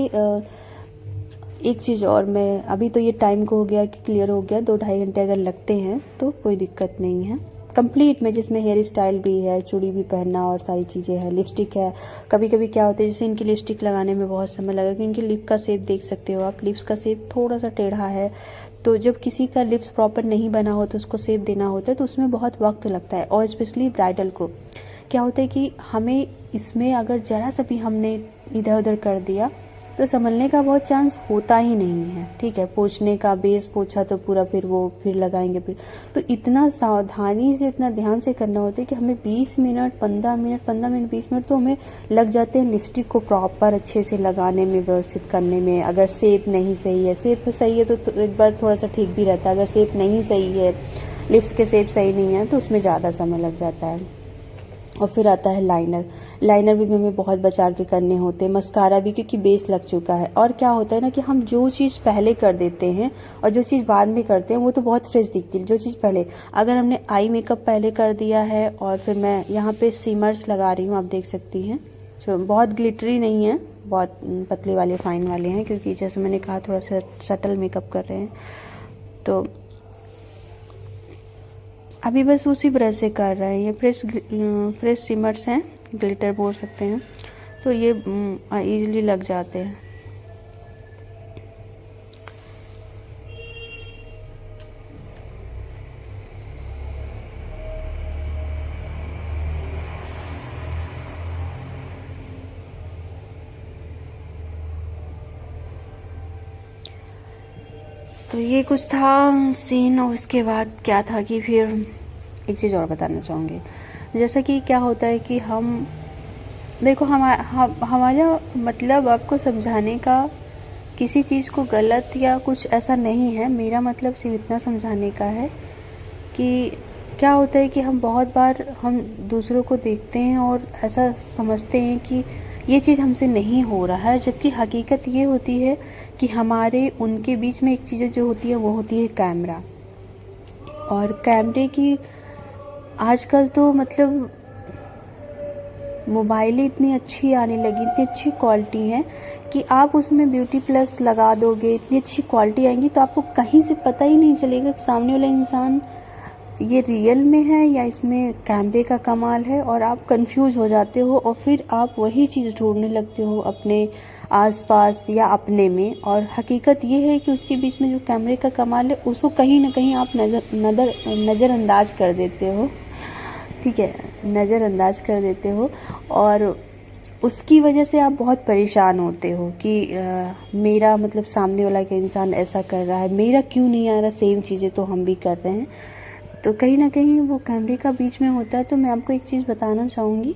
एक चीज़ और, मैं अभी तो ये टाइम को हो गया कि क्लियर हो गया, 2-2.5 घंटे अगर लगते हैं तो कोई दिक्कत नहीं है कंप्लीट में, जिसमें हेयर स्टाइल भी है, चूड़ी भी पहनना और सारी चीज़ें हैं, लिपस्टिक है। कभी कभी क्या होता है, जैसे इनकी लिपस्टिक लगाने में बहुत समय लगा कि इनकी लिप का शेप देख सकते हो आप, लिप्स का शेप थोड़ा सा टेढ़ा है। तो जब किसी का लिप्स प्रॉपर नहीं बना हो तो उसको शेप देना होता है, तो उसमें बहुत वक्त लगता है। और स्पेशली ब्राइडल को क्या होता है कि हमें इसमें अगर ज़रा सा भी हमने इधर उधर कर दिया तो संभलने का बहुत चांस होता ही नहीं है। ठीक है, पोंछने का, बेस पोंछा तो पूरा फिर लगाएंगे फिर, तो इतना सावधानी से, इतना ध्यान से करना होता है कि हमें 20 मिनट 15 मिनट 15 मिनट 20 मिनट तो हमें लग जाते हैं लिपस्टिक को प्रॉपर अच्छे से लगाने में, व्यवस्थित करने में। अगर शेप नहीं सही है, शेप सही है तो एक बार थोड़ा सा ठीक भी रहता है, अगर शेप नहीं सही है, लिप्स के शेप सही नहीं है तो उसमें ज़्यादा समय लग जाता है। और फिर आता है लाइनर। लाइनर भी हमें बहुत बचा के करने होते हैं, मस्कारा भी, क्योंकि बेस लग चुका है। और क्या होता है ना कि हम जो चीज़ पहले कर देते हैं और जो चीज़ बाद में करते हैं वो तो बहुत फ्रेश दिखती है। जो चीज़ पहले, अगर हमने आई मेकअप पहले कर दिया है और फिर मैं यहाँ पे सिमर्स लगा रही हूँ, आप देख सकती हैं, जो बहुत ग्लिटरी नहीं है, बहुत पतले वाले फाइन वाले हैं, क्योंकि जैसे मैंने कहा थोड़ा सा सटल मेकअप कर रहे हैं। तो अभी बस उसी ब्रश से कर रहे हैं। ये फ्रेश सिमर्स हैं, ग्लिटर बोल सकते हैं, तो ये इजीली लग जाते हैं। तो ये कुछ था सीन। और उसके बाद क्या था कि फिर एक चीज़ और बताना चाहूँगी। जैसा कि क्या होता है कि हम देखो, हमारा मतलब आपको समझाने का किसी चीज़ को गलत या कुछ ऐसा नहीं है। मेरा मतलब सिर्फ इतना समझाने का है कि क्या होता है कि हम बहुत बार हम दूसरों को देखते हैं और ऐसा समझते हैं कि ये चीज़ हमसे नहीं हो रहा है, जबकि हकीकत ये होती है कि हमारे उनके बीच में एक चीज़ जो होती है वो होती है कैमरा। और कैमरे की आजकल तो मोबाइलें इतनी अच्छी आने लगी, इतनी अच्छी क्वालिटी है कि आप उसमें ब्यूटी प्लस लगा दोगे, इतनी अच्छी क्वालिटी आएंगी तो आपको कहीं से पता ही नहीं चलेगा कि सामने वाला इंसान ये रियल में है या इसमें कैमरे का कमाल है। और आप कंफ्यूज हो जाते हो और फिर आप वही चीज़ ढूंढने लगते हो अपने आसपास या अपने में। और हकीकत ये है कि उसके बीच में जो कैमरे का कमाल है उसको कहीं ना कहीं आप नज़रअंदाज कर देते हो। ठीक है, नज़रअंदाज कर देते हो और उसकी वजह से आप बहुत परेशान होते हो कि मेरा सामने वाला के इंसान ऐसा कर रहा है, मेरा क्यों नहीं आ रहा, सेम चीज़ें तो हम भी कर रहे हैं। तो कहीं ना कहीं वो कैमरे का बीच में होता है। तो मैं आपको एक चीज़ बताना चाहूँगी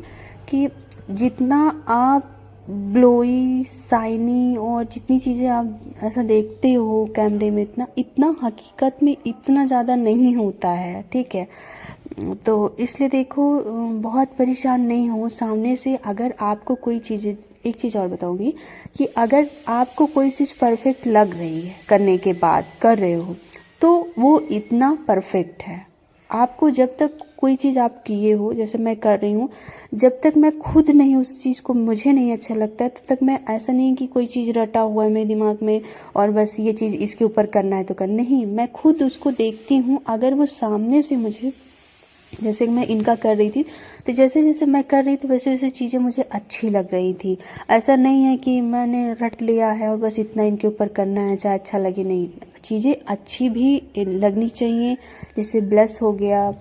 कि जितना आप ग्लोई, शाइनी और जितनी चीज़ें आप ऐसा देखते हो कैमरे में, इतना हकीकत में इतना ज़्यादा नहीं होता है। ठीक है, तो इसलिए देखो, बहुत परेशान नहीं हो सामने से। अगर आपको कोई चीज़, एक चीज़ और बताऊंगी कि अगर आपको कोई चीज़ परफेक्ट लग रही है करने के बाद, कर रहे हो, तो वो इतना परफेक्ट है। आपको जब तक कोई चीज़ आप किए हो, जैसे मैं कर रही हूँ, जब तक मैं खुद नहीं उस चीज़ को, मुझे नहीं अच्छा लगता है, तब तक मैं, ऐसा नहीं कि कोई चीज़ रटा हुआ है मेरे दिमाग में और बस ये चीज़ इसके ऊपर करना है तो करना, नहीं, मैं खुद उसको देखती हूँ। अगर वो सामने से मुझे जैसे कि मैं इनका कर रही थी, तो जैसे जैसे मैं कर रही थी वैसे वैसे चीज़ें मुझे अच्छी लग रही थी। ऐसा नहीं है कि मैंने रट लिया है और बस इतना इनके ऊपर करना है चाहे अच्छा लगे, नहीं, चीज़ें अच्छी भी लगनी चाहिए। जैसे ब्लश हो गया,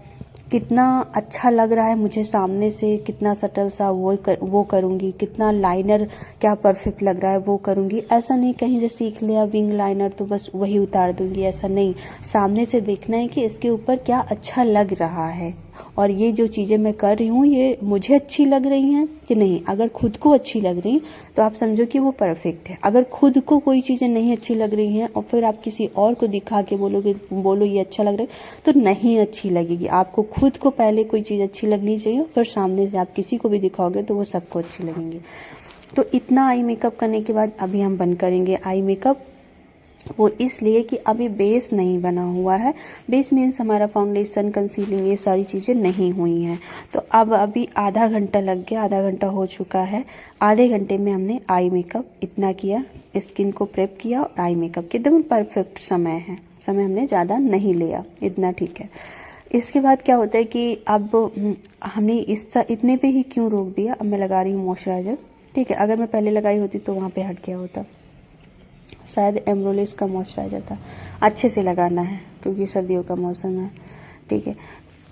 कितना अच्छा लग रहा है मुझे सामने से, कितना सटल सा वो करूँगी, कितना लाइनर क्या परफेक्ट लग रहा है वो करूँगी। ऐसा नहीं कहीं से सीख लिया विंग लाइनर तो बस वही उतार दूँगी, ऐसा नहीं। सामने से देखना है कि इसके ऊपर क्या अच्छा लग रहा है और ये जो चीज़ें मैं कर रही हूँ ये मुझे अच्छी लग रही हैं कि नहीं। अगर खुद को अच्छी लग रही तो आप समझो कि वो परफेक्ट है। अगर खुद को कोई चीज़ें नहीं अच्छी लग रही हैं और फिर आप किसी और को दिखा के बोलो ये अच्छा लग रहा है, तो नहीं अच्छी लगेगी। आपको खुद को पहले कोई चीज़ अच्छी लगनी चाहिए, फिर सामने से आप किसी को भी दिखाओगे तो वो सबको अच्छी लगेंगी। तो इतना आई मेकअप करने के बाद अभी हम बंद करेंगे आई मेकअप। वो इसलिए कि अभी बेस नहीं बना हुआ है। बेस मीन्स हमारा फाउंडेशन, कंसीलिंग, ये सारी चीज़ें नहीं हुई हैं। तो अब अभी आधा घंटा लग गया, आधा घंटा हो चुका है। आधे घंटे में हमने आई मेकअप इतना किया, स्किन को प्रेप किया और आई मेकअप के एकदम परफेक्ट समय है। समय हमने ज़्यादा नहीं लिया, इतना ठीक है। इसके बाद क्या होता है कि अब हमने इतने पे ही क्यों रोक दिया। अब मैं लगा रही हूँ मॉइस्चराइज़र, ठीक है। अगर मैं पहले लगाई होती तो वहाँ पे हट गया होता। शायद एम्ब्रोलिस का मॉइस्चराइज़र था। अच्छे से लगाना है क्योंकि सर्दियों का मौसम है, ठीक है।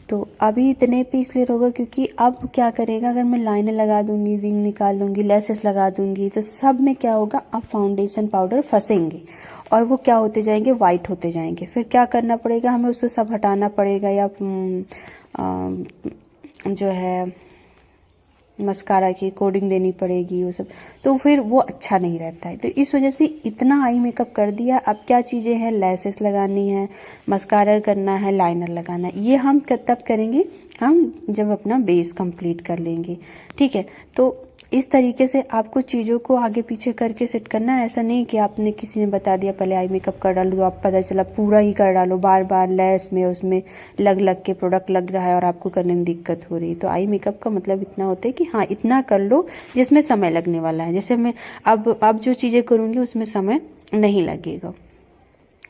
तो अभी इतने पे इसलिए रोगा क्योंकि अब क्या करेगा, अगर मैं लाइनर लगा दूंगी, विंग निकाल दूंगी, लेसेस लगा दूंगी, तो सब में क्या होगा, अब फाउंडेशन पाउडर फंसेंगे और वो क्या होते जाएंगे, वाइट होते जाएंगे। फिर क्या करना पड़ेगा, हमें उसको सब हटाना पड़ेगा या जो है मस्कारा की कोडिंग देनी पड़ेगी, वो सब, तो फिर वो अच्छा नहीं रहता है। तो इस वजह से इतना आई मेकअप कर दिया। अब क्या चीज़ें हैं, लेसेस लगानी है, मस्कारा करना है, लाइनर लगाना है। ये हम तब करेंगे हम जब अपना बेस कंप्लीट कर लेंगे, ठीक है। तो इस तरीके से आपको चीज़ों को आगे पीछे करके सेट करना है। ऐसा नहीं कि आपने किसी ने बता दिया पहले आई मेकअप कर डालो तो आप पता चला पूरा ही कर डालो, बार बार लेस में उसमें लग के प्रोडक्ट लग रहा है और आपको करने में दिक्कत हो रही है। तो आई मेकअप का मतलब इतना होता है कि हाँ इतना कर लो जिसमें समय लगने वाला है। जैसे मैं अब जो चीज़ें करूँगी उसमें समय नहीं लगेगा।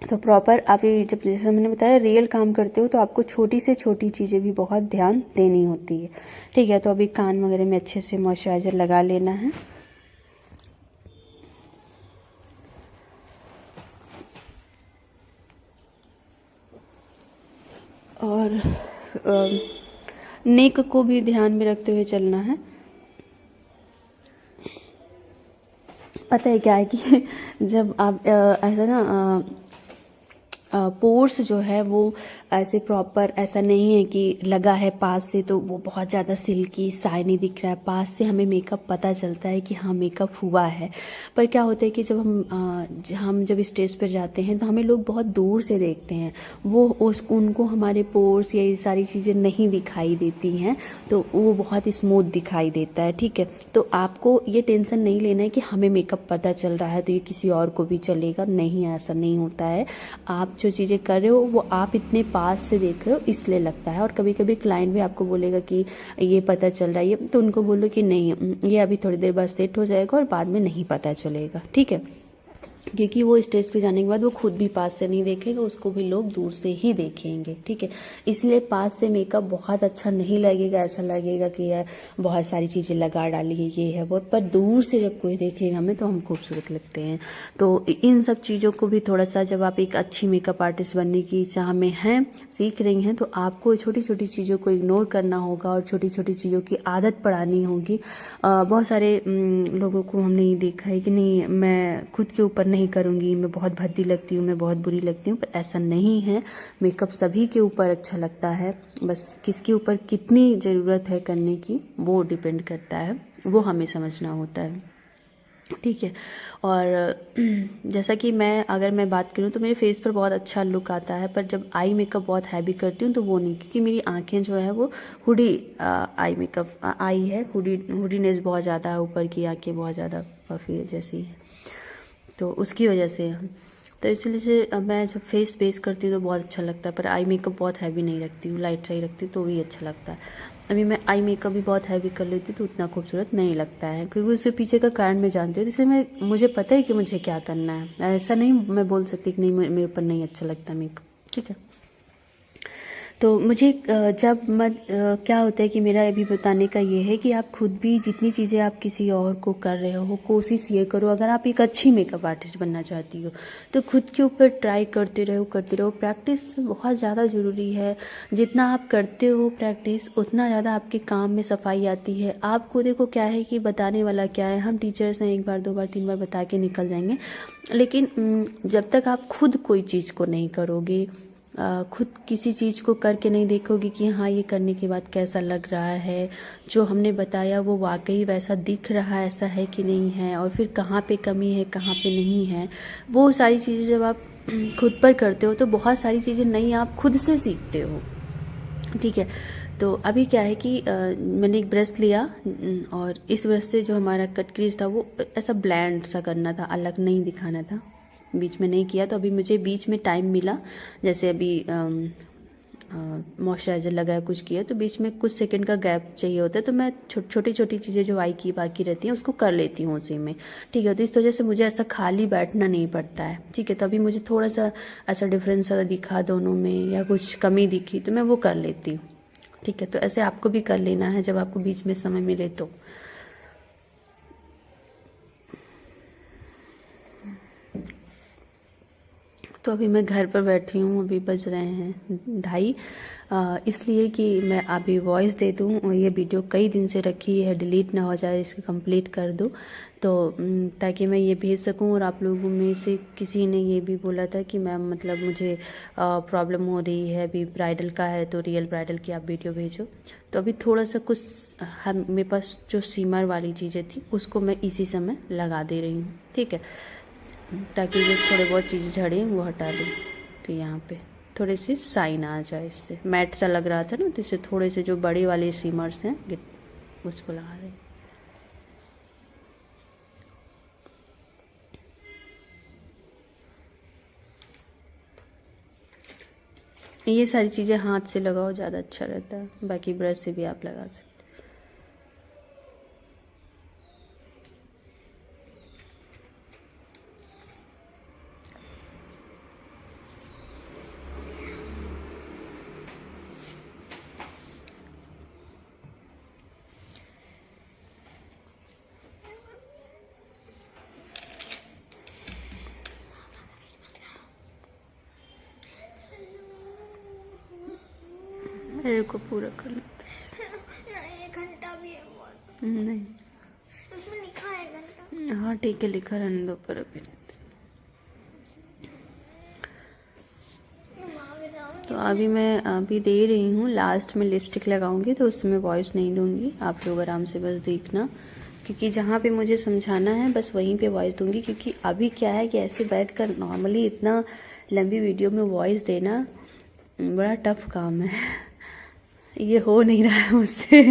तो प्रॉपर आप जब जैसे मैंने बताया रियल काम करते हो तो आपको छोटी से छोटी चीज़ें भी बहुत ध्यान देनी होती है, ठीक है। तो अभी कान वगैरह में अच्छे से मॉइस्चराइज़र लगा लेना है। और नेक को भी ध्यान में रखते हुए चलना है। पता है क्या है कि जब आप ऐसा ना पोर्स जो है वो ऐसे प्रॉपर ऐसा नहीं है कि लगा है पास से तो वो बहुत ज़्यादा सिल्की शाइनी दिख रहा है। पास से हमें मेकअप पता चलता है कि हाँ मेकअप हुआ है। पर क्या होता है कि जब हम जब स्टेज पर जाते हैं तो हमें लोग बहुत दूर से देखते हैं, उनको हमारे पोर्स या ये सारी चीज़ें नहीं दिखाई देती हैं, तो वो बहुत स्मूथ दिखाई देता है, ठीक है। तो आपको ये टेंशन नहीं लेना है कि हमें मेकअप पता चल रहा है तो ये किसी और को भी चलेगा, नहीं, ऐसा नहीं होता है। आप जो चीज़ें कर रहे हो वो आप इतने पास से देख रहे हो इसलिए लगता है। और कभी कभी क्लाइंट भी आपको बोलेगा कि ये पता चल रहा है, तो उनको बोलो कि नहीं, ये अभी थोड़ी देर बाद सेट हो जाएगा और बाद में नहीं पता चलेगा, ठीक है। क्योंकि वो स्टेज पे जाने के बाद वो खुद भी पास से नहीं देखेगा, उसको भी लोग दूर से ही देखेंगे, ठीक है। इसलिए पास से मेकअप बहुत अच्छा नहीं लगेगा, ऐसा लगेगा कि यार बहुत सारी चीज़ें लगा डाली है, ये है वो। पर दूर से जब कोई देखेगा हमें तो हम खूबसूरत लगते हैं। तो इन सब चीज़ों को भी थोड़ा सा, जब आप एक अच्छी मेकअप आर्टिस्ट बनने की चाह में हैं, सीख रही हैं, तो आपको छोटी छोटी चीज़ों को इग्नोर करना होगा और छोटी छोटी चीज़ों की आदत पड़ानी होगी। बहुत सारे लोगों को हमने ये देखा है कि नहीं मैं खुद के ऊपर नहीं करूँगी, मैं बहुत भद्दी लगती हूँ, मैं बहुत बुरी लगती हूँ, पर ऐसा नहीं है। मेकअप सभी के ऊपर अच्छा लगता है, बस किसके ऊपर कितनी ज़रूरत है करने की वो डिपेंड करता है, वो हमें समझना होता है, ठीक है। और जैसा कि अगर मैं बात करूँ तो मेरे फेस पर बहुत अच्छा लुक आता है, पर जब आई मेकअप बहुत हैवी करती हूँ तो वो नहीं, क्योंकि मेरी आंखें जो है वो हुडी आई मेकअप आई है, हुडीनेस बहुत ज़्यादा है, ऊपर की आंखें बहुत ज़्यादा पफी जैसी है, तो उसकी वजह से तो इसलिए से मैं जब फेस बेस करती हूँ तो बहुत अच्छा लगता है। पर आई मेकअप बहुत हैवी नहीं रखती हूँ, लाइट सा ही रखती हूँ तो भी अच्छा लगता है। अभी मैं आई मेकअप भी बहुत हैवी कर लेती हूँ तो उतना खूबसूरत नहीं लगता है, क्योंकि उसके पीछे का कारण मैं जानती हूँ। इसलिए मुझे पता है कि मुझे क्या करना है। ऐसा नहीं मैं बोल सकती कि नहीं मेरे ऊपर नहीं अच्छा लगता मेकअप, ठीक है। तो मुझे जब क्या होता है कि मेरा अभी बताने का ये है कि आप खुद भी जितनी चीज़ें आप किसी और को कर रहे हो कोशिश ये करो, अगर आप एक अच्छी मेकअप आर्टिस्ट बनना चाहती हो तो खुद के ऊपर ट्राई करते रहो। प्रैक्टिस बहुत ज़्यादा ज़रूरी है। जितना आप करते हो प्रैक्टिस उतना ज़्यादा आपके काम में सफाई आती है। आपको देखो क्या है कि बताने वाला क्या है, हम टीचर्स हैं, 1 बार 2 बार 3 बार बता के निकल जाएंगे, लेकिन जब तक आप खुद कोई चीज़ को नहीं करोगे, खुद किसी चीज़ को करके नहीं देखोगे कि हाँ ये करने के बाद कैसा लग रहा है, जो हमने बताया वो वाकई वैसा दिख रहा है, ऐसा है कि नहीं है, और फिर कहाँ पे कमी है कहाँ पे नहीं है, वो सारी चीज़ें जब आप खुद पर करते हो तो बहुत सारी चीज़ें नई आप खुद से सीखते हो। ठीक है, तो अभी क्या है कि मैंने एक ब्रश लिया और इस ब्रश से जो हमारा कट क्रीज था वो ऐसा ब्लैंड सा करना था, अलग नहीं दिखाना था, बीच में नहीं किया। तो अभी मुझे बीच में टाइम मिला, जैसे अभी मॉइस्चराइज़र लगाया कुछ किया तो बीच में कुछ सेकंड का गैप चाहिए होता है, तो मैं छोटी छोटी चीज़ें जो आई की बाकी रहती हैं उसको कर लेती हूँ उसी में। ठीक है, तो इस वजह से मुझे ऐसा खाली बैठना नहीं पड़ता है। ठीक है, तो अभी मुझे थोड़ा सा ऐसा डिफरेंस दिखा दोनों में या कुछ कमी दिखी तो मैं वो कर लेती हूँ। ठीक है, तो ऐसे आपको भी कर लेना है जब आपको बीच में समय मिले तो। तो अभी मैं घर पर बैठी हूँ, अभी बज रहे हैं 2:30, इसलिए कि मैं अभी वॉइस दे दूँ, और ये वीडियो कई दिन से रखी है, डिलीट ना हो जाए, इसको कंप्लीट कर दूँ तो ताकि मैं ये भेज सकूँ। और आप लोगों में से किसी ने ये भी बोला था कि मैम मतलब मुझे प्रॉब्लम हो रही है, अभी ब्राइडल का है तो रियल ब्राइडल की आप वीडियो भेजो। तो अभी थोड़ा सा कुछ मेरे पास जो सीमर वाली चीज़ें थी उसको मैं इसी समय लगा दे रही हूँ। ठीक है, ताकि जो थोड़े बहुत चीज़ें झड़ी वो हटा लूँ। तो यहाँ पे थोड़े से साइन आ जाए, इससे मैट सा लग रहा था ना, तो इससे थोड़े से जो बड़े वाले सीमर्स हैं उसको लगा रहे हैं। ये सारी चीज़ें हाथ से लगाओ ज़्यादा अच्छा रहता है, बाकी ब्रश से भी आप लगा सकते। मेरे को पूरा कर लेते हैं। 1 घंटा भी है बहुत। नहीं, उसमें लिखा है 1 घंटा। हाँ ठीक है, लिखा रहने दो पर अभी। तो अभी मैं अभी दे रही हूँ, लास्ट में लिपस्टिक लगाऊंगी तो उसमें वॉइस नहीं दूंगी, आप लोग आराम से बस देखना, क्योंकि जहाँ पे मुझे समझाना है बस वहीं पे वॉइस दूंगी। क्योंकि अभी क्या है कि ऐसे बैठकर नॉर्मली इतना लंबी वीडियो में वॉइस देना बड़ा टफ काम है ये हो नहीं रहा है मुझसे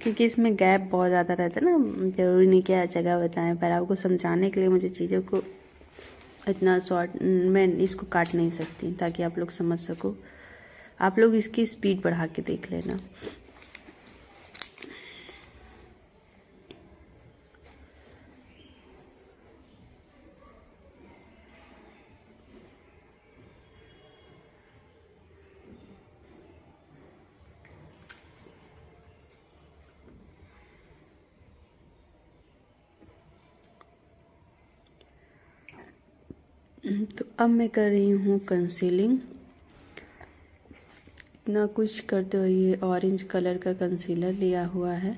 क्योंकि इसमें गैप बहुत ज़्यादा रहता है ना, ज़रूरी नहीं कि हर जगह बताएं, पर आपको समझाने के लिए मुझे चीज़ों को इतना शॉर्ट मैं इसको काट नहीं सकती, ताकि आप लोग समझ सको। आप लोग इसकी स्पीड बढ़ा के देख लेना। तो अब मैं कर रही हूँ कंसीलिंग। इतना कुछ करते हुए ये ऑरेंज कलर का कंसीलर लिया हुआ है,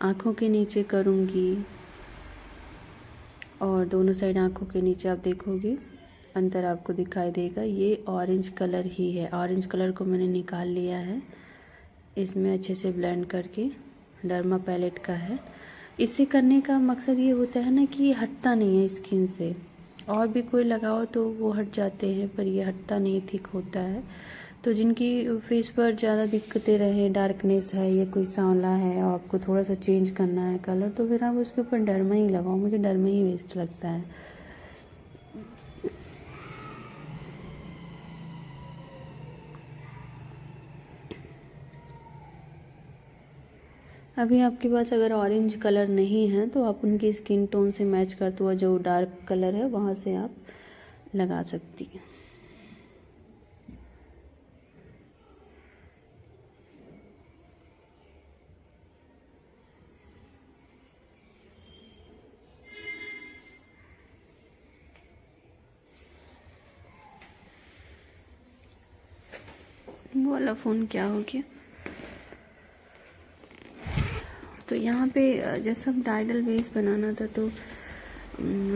आँखों के नीचे करूँगी, और दोनों साइड आँखों के नीचे आप देखोगे अंतर आपको दिखाई देगा। ये ऑरेंज कलर ही है, ऑरेंज कलर को मैंने निकाल लिया है, इसमें अच्छे से ब्लेंड करके, डर्मा पैलेट का है। इसे करने का मकसद ये होता है ना कि ये हटता नहीं है स्किन से, और भी कोई लगाओ तो वो हट जाते हैं, पर ये हटता नहीं, थिक होता है। तो जिनकी फेस पर ज़्यादा दिक्कतें रहें, डार्कनेस है या कोई सांवला है और आपको थोड़ा सा चेंज करना है कलर, तो फिर आप उसके ऊपर डर्मा ही लगाओ। मुझे डर्मा ही बेस्ट लगता है। अभी आपके पास अगर ऑरेंज कलर नहीं है तो आप उनकी स्किन टोन से मैच करते हुआ जो डार्क कलर है वहाँ से आप लगा सकती हैं। वो वाला फ़ोन क्या हो गया। तो यहाँ पे जैसा ब्राइडल बेस बनाना था तो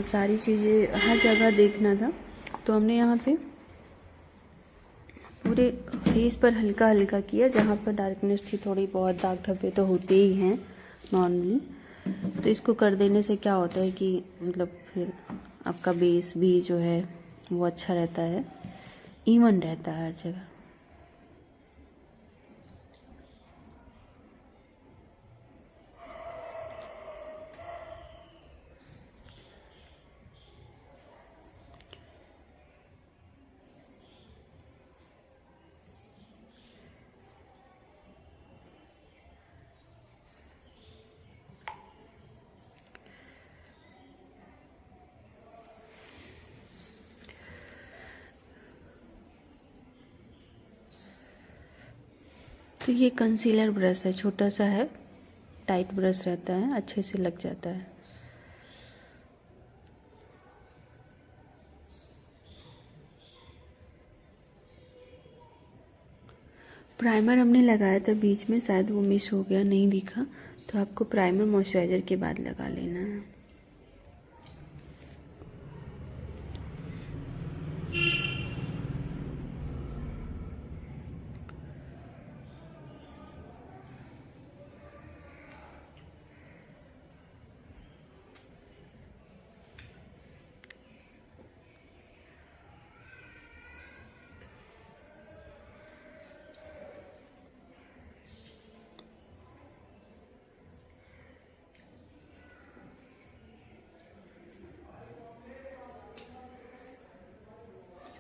सारी चीज़ें हर जगह देखना था। तो हमने यहाँ पे पूरे फेस पर हल्का हल्का किया, जहाँ पर डार्कनेस थी थोड़ी बहुत, दाग धब्बे तो होते ही हैं नॉर्मली। तो इसको कर देने से क्या होता है कि मतलब फिर आपका बेस भी जो है वो अच्छा रहता है, इवन रहता है हर जगह। तो ये कंसीलर ब्रश है, छोटा सा है, टाइट ब्रश रहता है, अच्छे से लग जाता है। प्राइमर हमने लगाया था बीच में, शायद वो मिस हो गया, नहीं दिखा। तो आपको प्राइमर मॉइस्चराइज़र के बाद लगा लेना है।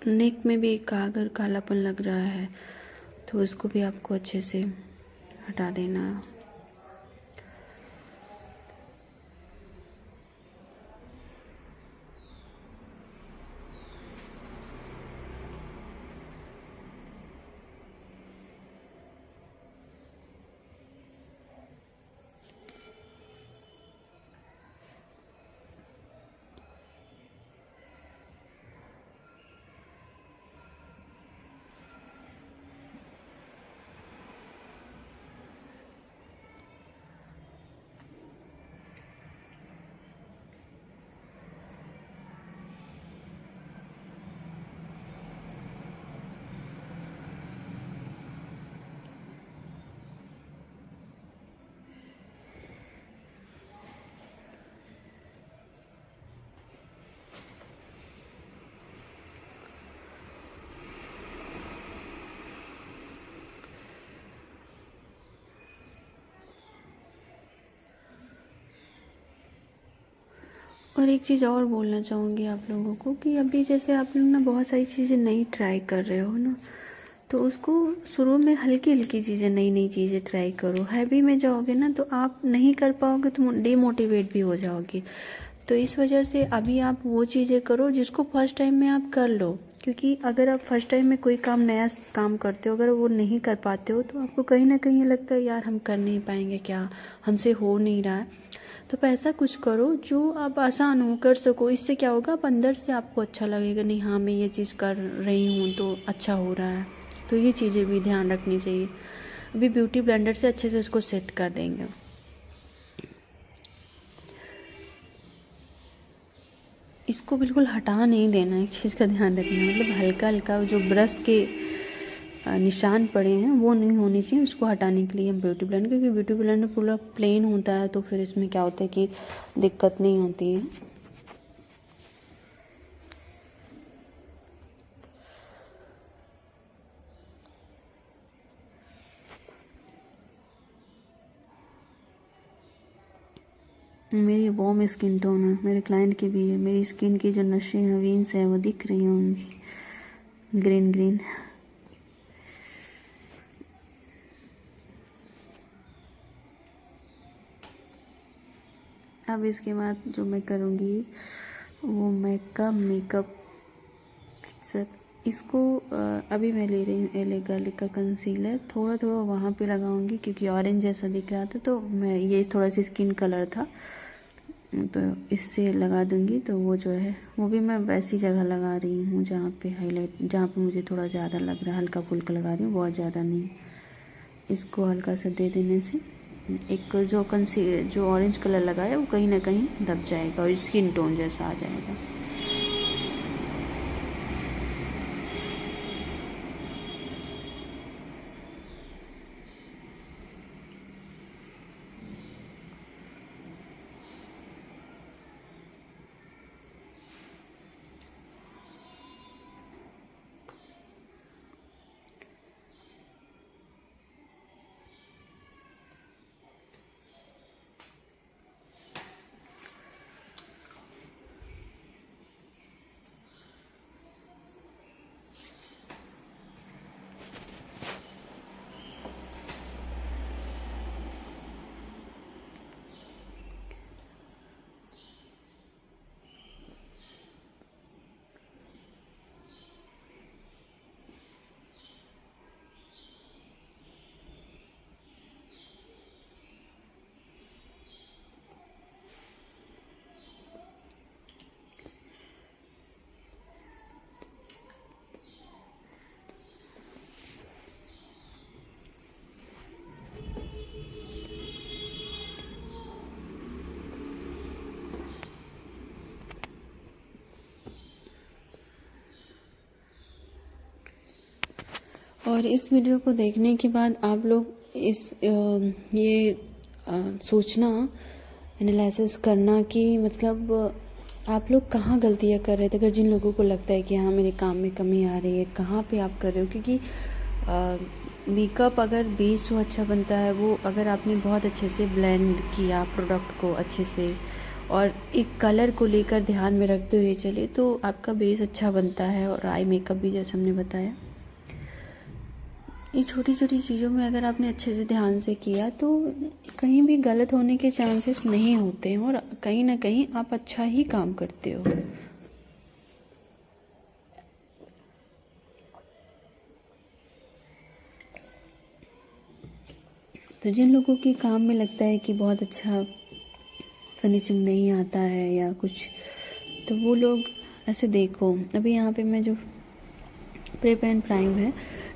नेक में भी अगर कालापन लग रहा है तो उसको भी आपको अच्छे से हटा देना है। और एक चीज़ और बोलना चाहूँगी आप लोगों को कि अभी जैसे आप लोग ना बहुत सारी चीज़ें नई ट्राई कर रहे हो ना, तो उसको शुरू में हल्की हल्की चीज़ें, नई नई चीज़ें ट्राई करो। हैवी में जाओगे ना तो आप नहीं कर पाओगे, तो डीमोटिवेट भी हो जाओगे। तो इस वजह से अभी आप वो चीज़ें करो जिसको फर्स्ट टाइम में आप कर लो, क्योंकि अगर आप फर्स्ट टाइम में कोई काम, नया काम करते हो, अगर वो नहीं कर पाते हो तो आपको कहीं ना कहीं लगता है यार हम कर नहीं पाएंगे, क्या हमसे हो नहीं रहा है। तो ऐसा कुछ करो जो आप आसान हो, कर सको। इससे क्या होगा, आप अंदर से आपको अच्छा लगेगा, नहीं हाँ मैं ये चीज़ कर रही हूँ तो अच्छा हो रहा है। तो ये चीज़ें भी ध्यान रखनी चाहिए। अभी ब्यूटी ब्लेंडर से अच्छे से उसको सेट कर देंगे। इसको बिल्कुल हटा नहीं देना, एक चीज़ का ध्यान रखना, मतलब हल्का हल्का जो ब्रश के निशान पड़े हैं वो नहीं होने चाहिए, उसको हटाने के लिए हम ब्यूटी ब्लेंडर, क्योंकि ब्यूटी ब्लेंडर पूरा प्लेन होता है तो फिर इसमें क्या होता है कि दिक्कत नहीं होती है। मेरी वार्म स्किन टोन है, मेरे क्लाइंट की भी है। मेरी स्किन की जो नशे हैं, वीन्स हैं, वो दिख रही हैं उनकी, ग्रीन ग्रीन। अब इसके बाद जो मैं करूँगी वो मेकअप फिक्सर। इसको अभी मैं ले रही हूँ एले गर्ल का कंसीलर, थोड़ा थोड़ा वहाँ पे लगाऊंगी क्योंकि ऑरेंज जैसा दिख रहा था, तो मैं ये थोड़ा सा स्किन कलर था तो इससे लगा दूंगी। तो वो जो है वो भी मैं वैसी जगह लगा रही हूँ जहाँ पे हाईलाइट, जहाँ पे मुझे थोड़ा ज़्यादा लग रहा है, हल्का फुल्का लगा रही हूँ, बहुत ज़्यादा नहीं। इसको हल्का सा दे देने से एक जो ऑरेंज कलर लगा है वो कहीं ना कहीं दब जाएगा और स्किन टोन जैसा आ जाएगा। और इस वीडियो को देखने के बाद आप लोग सोचना, एनालिसिस करना कि मतलब आप लोग कहाँ गलतियाँ कर रहे थे। अगर जिन लोगों को लगता है कि हाँ मेरे काम में कमी आ रही है, कहाँ पे आप कर रहे हो, क्योंकि मेकअप अगर बेस जो अच्छा बनता है वो अगर आपने बहुत अच्छे से ब्लेंड किया प्रोडक्ट को अच्छे से और एक कलर को लेकर ध्यान में रखते हुए चले तो आपका बेस अच्छा बनता है। और आई मेकअप भी जैसे हमने बताया, ये छोटी छोटी चीज़ों में अगर आपने अच्छे से ध्यान से किया तो कहीं भी गलत होने के चांसेस नहीं होते हैं और कहीं ना कहीं आप अच्छा ही काम करते हो। तो जिन लोगों के काम में लगता है कि बहुत अच्छा फिनिशिंग नहीं आता है या कुछ, तो वो लोग ऐसे देखो, अभी यहाँ पे मैं जो प्रेप एंड प्राइम है,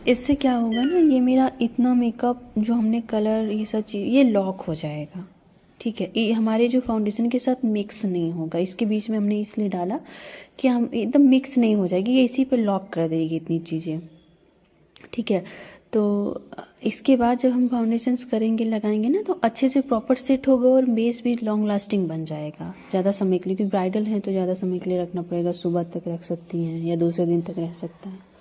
इससे क्या होगा ना, ये मेरा इतना मेकअप जो हमने कलर ये सब चीज़ ये लॉक हो जाएगा। ठीक है, ये हमारे जो फाउंडेशन के साथ मिक्स नहीं होगा, इसके बीच में हमने इसलिए डाला कि हम एकदम मिक्स नहीं हो जाएगी, ये इसी पे लॉक कर देगी इतनी चीज़ें। ठीक है, तो इसके बाद जब हम फाउंडेशंस करेंगे लगाएंगे ना तो अच्छे से प्रॉपर सेट होगा और बेस भी लॉन्ग लास्टिंग बन जाएगा ज़्यादा समय के लिए, क्योंकि ब्राइडल है तो ज़्यादा समय के लिए रखना पड़ेगा, सुबह तक रख सकती हैं या दूसरे दिन तक रह सकता है।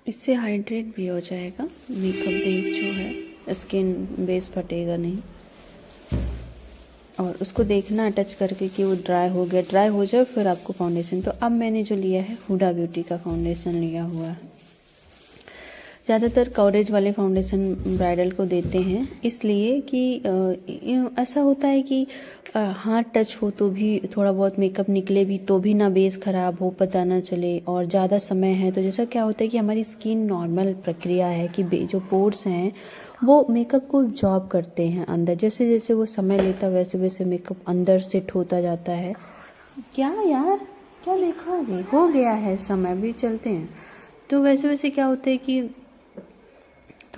इससे हाइड्रेट भी हो जाएगा मेकअप बेस जो है, स्किन बेस फटेगा नहीं। और उसको देखना टच करके कि वो ड्राई हो गया, ड्राई हो जाए फिर आपको फाउंडेशन। तो अब मैंने जो लिया है हुडा ब्यूटी का फाउंडेशन लिया हुआ है। ज़्यादातर कवरेज वाले फाउंडेशन ब्राइडल को देते हैं इसलिए कि ऐसा होता है कि हाथ टच हो तो भी थोड़ा बहुत मेकअप निकले भी तो भी ना बेस ख़राब हो, पता ना चले। और ज़्यादा समय है तो जैसा क्या होता है कि हमारी स्किन नॉर्मल प्रक्रिया है कि जो पोर्स हैं वो मेकअप को जॉब करते हैं अंदर, जैसे जैसे वो समय लेता वैसे वैसे मेकअप अंदर सेट होता जाता है। क्या यार, क्या देखा, अभी हो गया है समय, भी चलते हैं। तो वैसे वैसे क्या होता है कि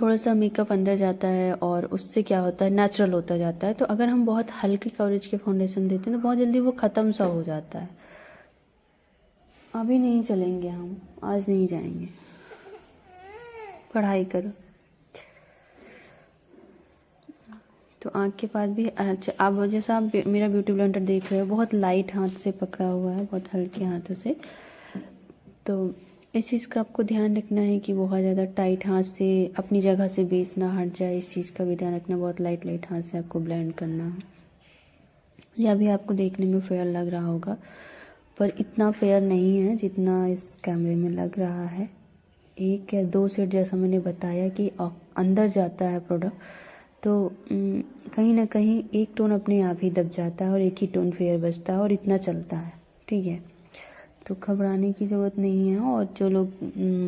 थोड़ा सा मेकअप अंदर जाता है और उससे क्या होता है नेचुरल होता जाता है। तो अगर हम बहुत हल्की कवरेज के फाउंडेशन देते हैं तो बहुत जल्दी वो ख़त्म सा हो जाता है। अभी नहीं चलेंगे हम, आज नहीं जाएंगे, पढ़ाई करो। तो आँख के पास भी अच्छा, अब जैसा आप मेरा ब्यूटी ब्लेंडर देख रहे हो बहुत लाइट हाथ से पकड़ा हुआ है, बहुत हल्के हाथों से। तो इस चीज़ का आपको ध्यान रखना है कि बहुत ज़्यादा टाइट हाथ से अपनी जगह से बेस ना हट जाए, इस चीज़ का भी ध्यान रखना। बहुत लाइट लाइट हाथ से आपको ब्लेंड करना है। यह भी आपको देखने में फेयर लग रहा होगा पर इतना फेयर नहीं है जितना इस कैमरे में लग रहा है। 1 या 2 सेट जैसा मैंने बताया कि अंदर जाता है प्रोडक्ट तो कहीं ना कहीं एक टोन अपने आप ही दब जाता है और एक ही टोन फेयर बचता है और इतना चलता है। ठीक है, तो घबराने की ज़रूरत नहीं है। और जो लोग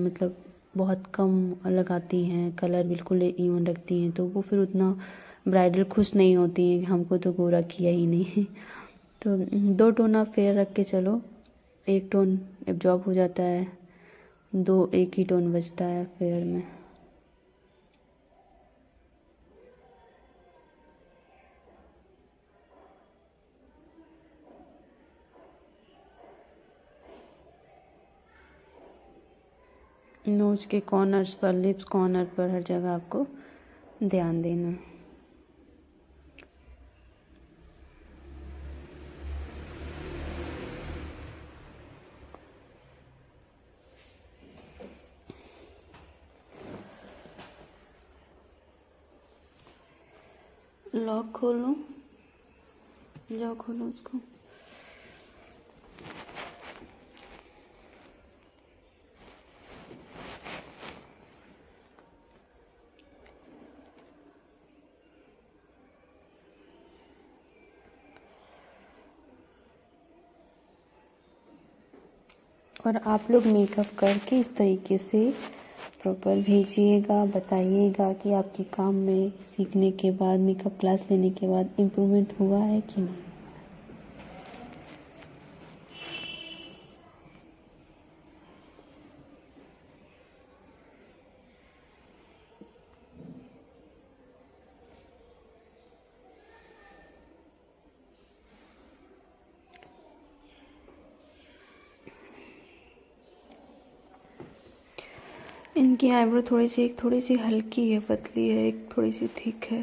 मतलब बहुत कम लगाती हैं, कलर बिल्कुल इवन रखती हैं, तो वो फिर उतना ब्राइडल खुश नहीं होती हैं कि हमको तो गोरा किया ही नहीं। तो 2 टोन आप फेयर रख के चलो, 1 टोन एब्जॉर्ब हो जाता है, 2 एक ही टोन बचता है फेयर में। नोज के कॉर्नर्स पर, लिप्स कॉर्नर पर, हर जगह आपको ध्यान देना है। लॉक खोलो, जाओ खोलो उसको। और आप लोग मेकअप करके इस तरीके से प्रॉपर भेजिएगा, बताइएगा कि आपके काम में सीखने के बाद, मेकअप क्लास लेने के बाद इम्प्रूवमेंट हुआ है कि नहीं। इनकी आईब्रो एक थोड़ी सी हल्की है, पतली है, एक थोड़ी सी थिक है,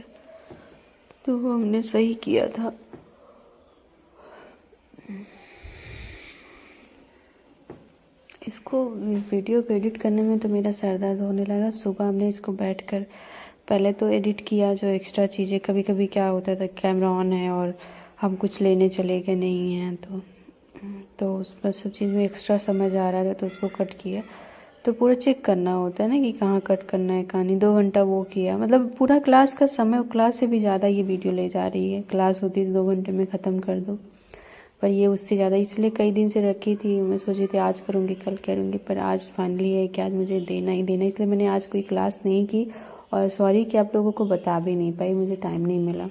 तो वो हमने सही किया था। इसको वीडियो को एडिट करने में तो मेरा सर दर्द होने लगा। सुबह हमने इसको बैठकर पहले तो एडिट किया, जो एक्स्ट्रा चीज़ें, कभी कभी क्या होता था कैमरा ऑन है और हम कुछ लेने चले गए नहीं हैं, तो उस पर सब चीज़ में एक्स्ट्रा समझ आ रहा था, तो उसको कट किया। तो पूरा चेक करना होता है ना कि कहाँ कट करना है कहाँ नहीं। 2 घंटा वो किया, मतलब पूरा क्लास का समय, क्लास से भी ज़्यादा ये वीडियो ले जा रही है। क्लास होती तो 2 घंटे में ख़त्म कर दो, पर ये उससे ज़्यादा, इसलिए कई दिन से रखी थी। मैं सोची थी आज करूँगी, कल करूँगी, पर आज फाइनली है कि आज मुझे देना ही देना, इसलिए मैंने आज कोई क्लास नहीं की। और सॉरी कि आप लोगों को बता भी नहीं पाई, मुझे टाइम नहीं मिला।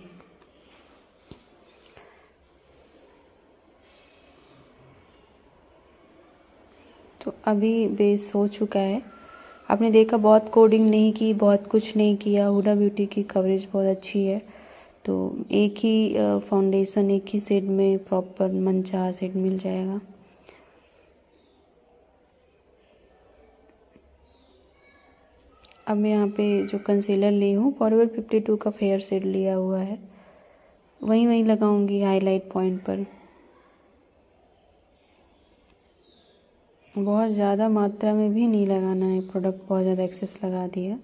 तो अभी बेस हो चुका है। आपने देखा बहुत कोडिंग नहीं की, बहुत कुछ नहीं किया। हुडा ब्यूटी की कवरेज बहुत अच्छी है, तो एक ही फाउंडेशन, एक ही शेड में प्रॉपर मनचाहा शेड मिल जाएगा। अब मैं यहाँ पे जो कंसीलर ली हूँ, फॉरएवर 52 का फेयर शेड लिया हुआ है, वहीं लगाऊंगी हाईलाइट पॉइंट पर। बहुत ज़्यादा मात्रा में भी नहीं लगाना है प्रोडक्ट, बहुत ज़्यादा एक्सेस लगा दिया,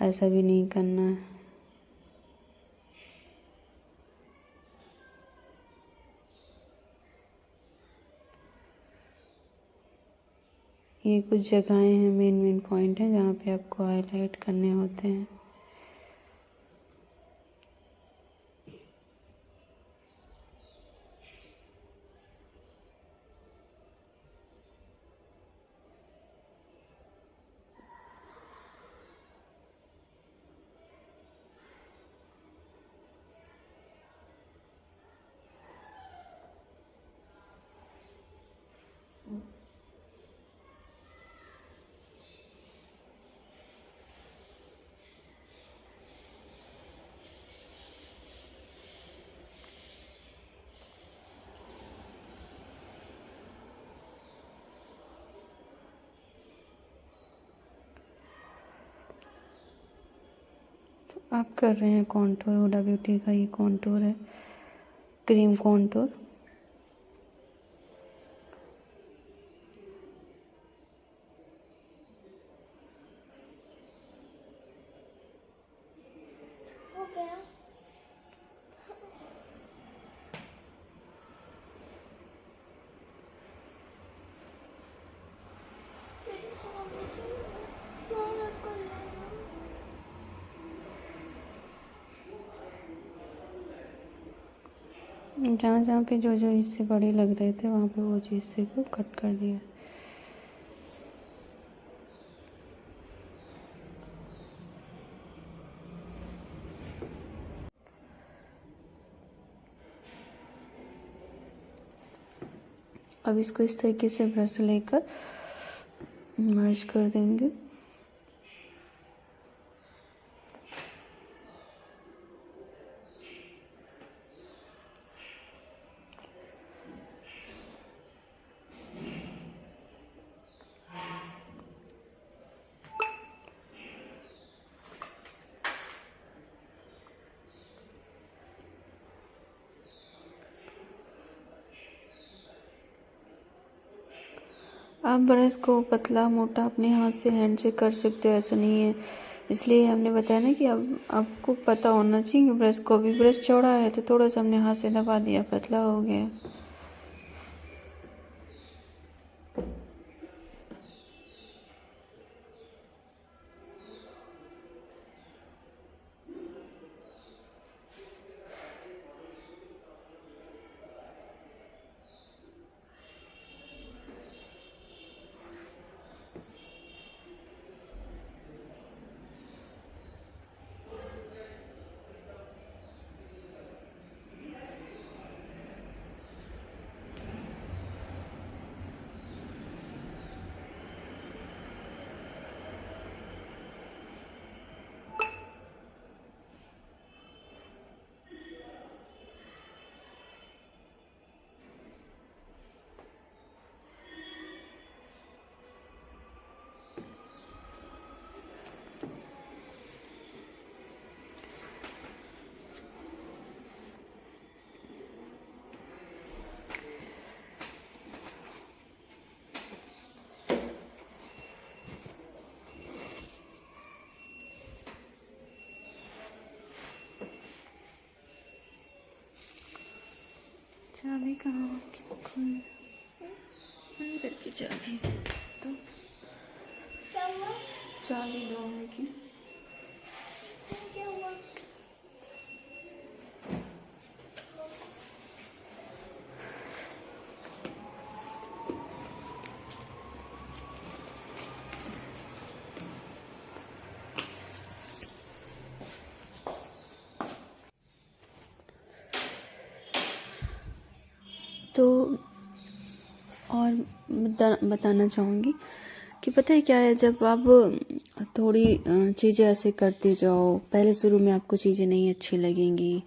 ऐसा भी नहीं करना है। ये कुछ जगहें हैं, मेन पॉइंट है जहाँ पे आपको हाईलाइट करने होते हैं। आप कर रहे हैं कॉन्टूर, हुडा ब्यूटी का ये कॉन्टूर है, क्रीम कॉन्टूर। हो गया। मेरे सामने चलो, वहाँ कर लेना। जहाँ जहाँ पे जो जो हिस्से बड़े लग रहे थे वहाँ पे वो हिस्से को कट कर दिया। अब इसको इस तरीके से ब्रश लेकर मर्ज कर देंगे। आप ब्रश को पतला मोटा अपने हाथ से हैंड से कर सकते हो, ऐसा नहीं है। इसलिए हमने बताया ना कि अब आपको पता होना चाहिए कि ब्रश को, भी ब्रश चौड़ा है तो थोड़ा सा हमने हाथ से दबा दिया, पतला हो गया। चाबी कहाँ है? अंदर की चाबी तो क्या हुआ? चाबी दो की। क्या हुआ? तो और बताना चाहूँगी कि पता है क्या है, जब आप थोड़ी चीज़ें ऐसे करते जाओ, पहले शुरू में आपको चीज़ें नहीं अच्छी लगेंगी,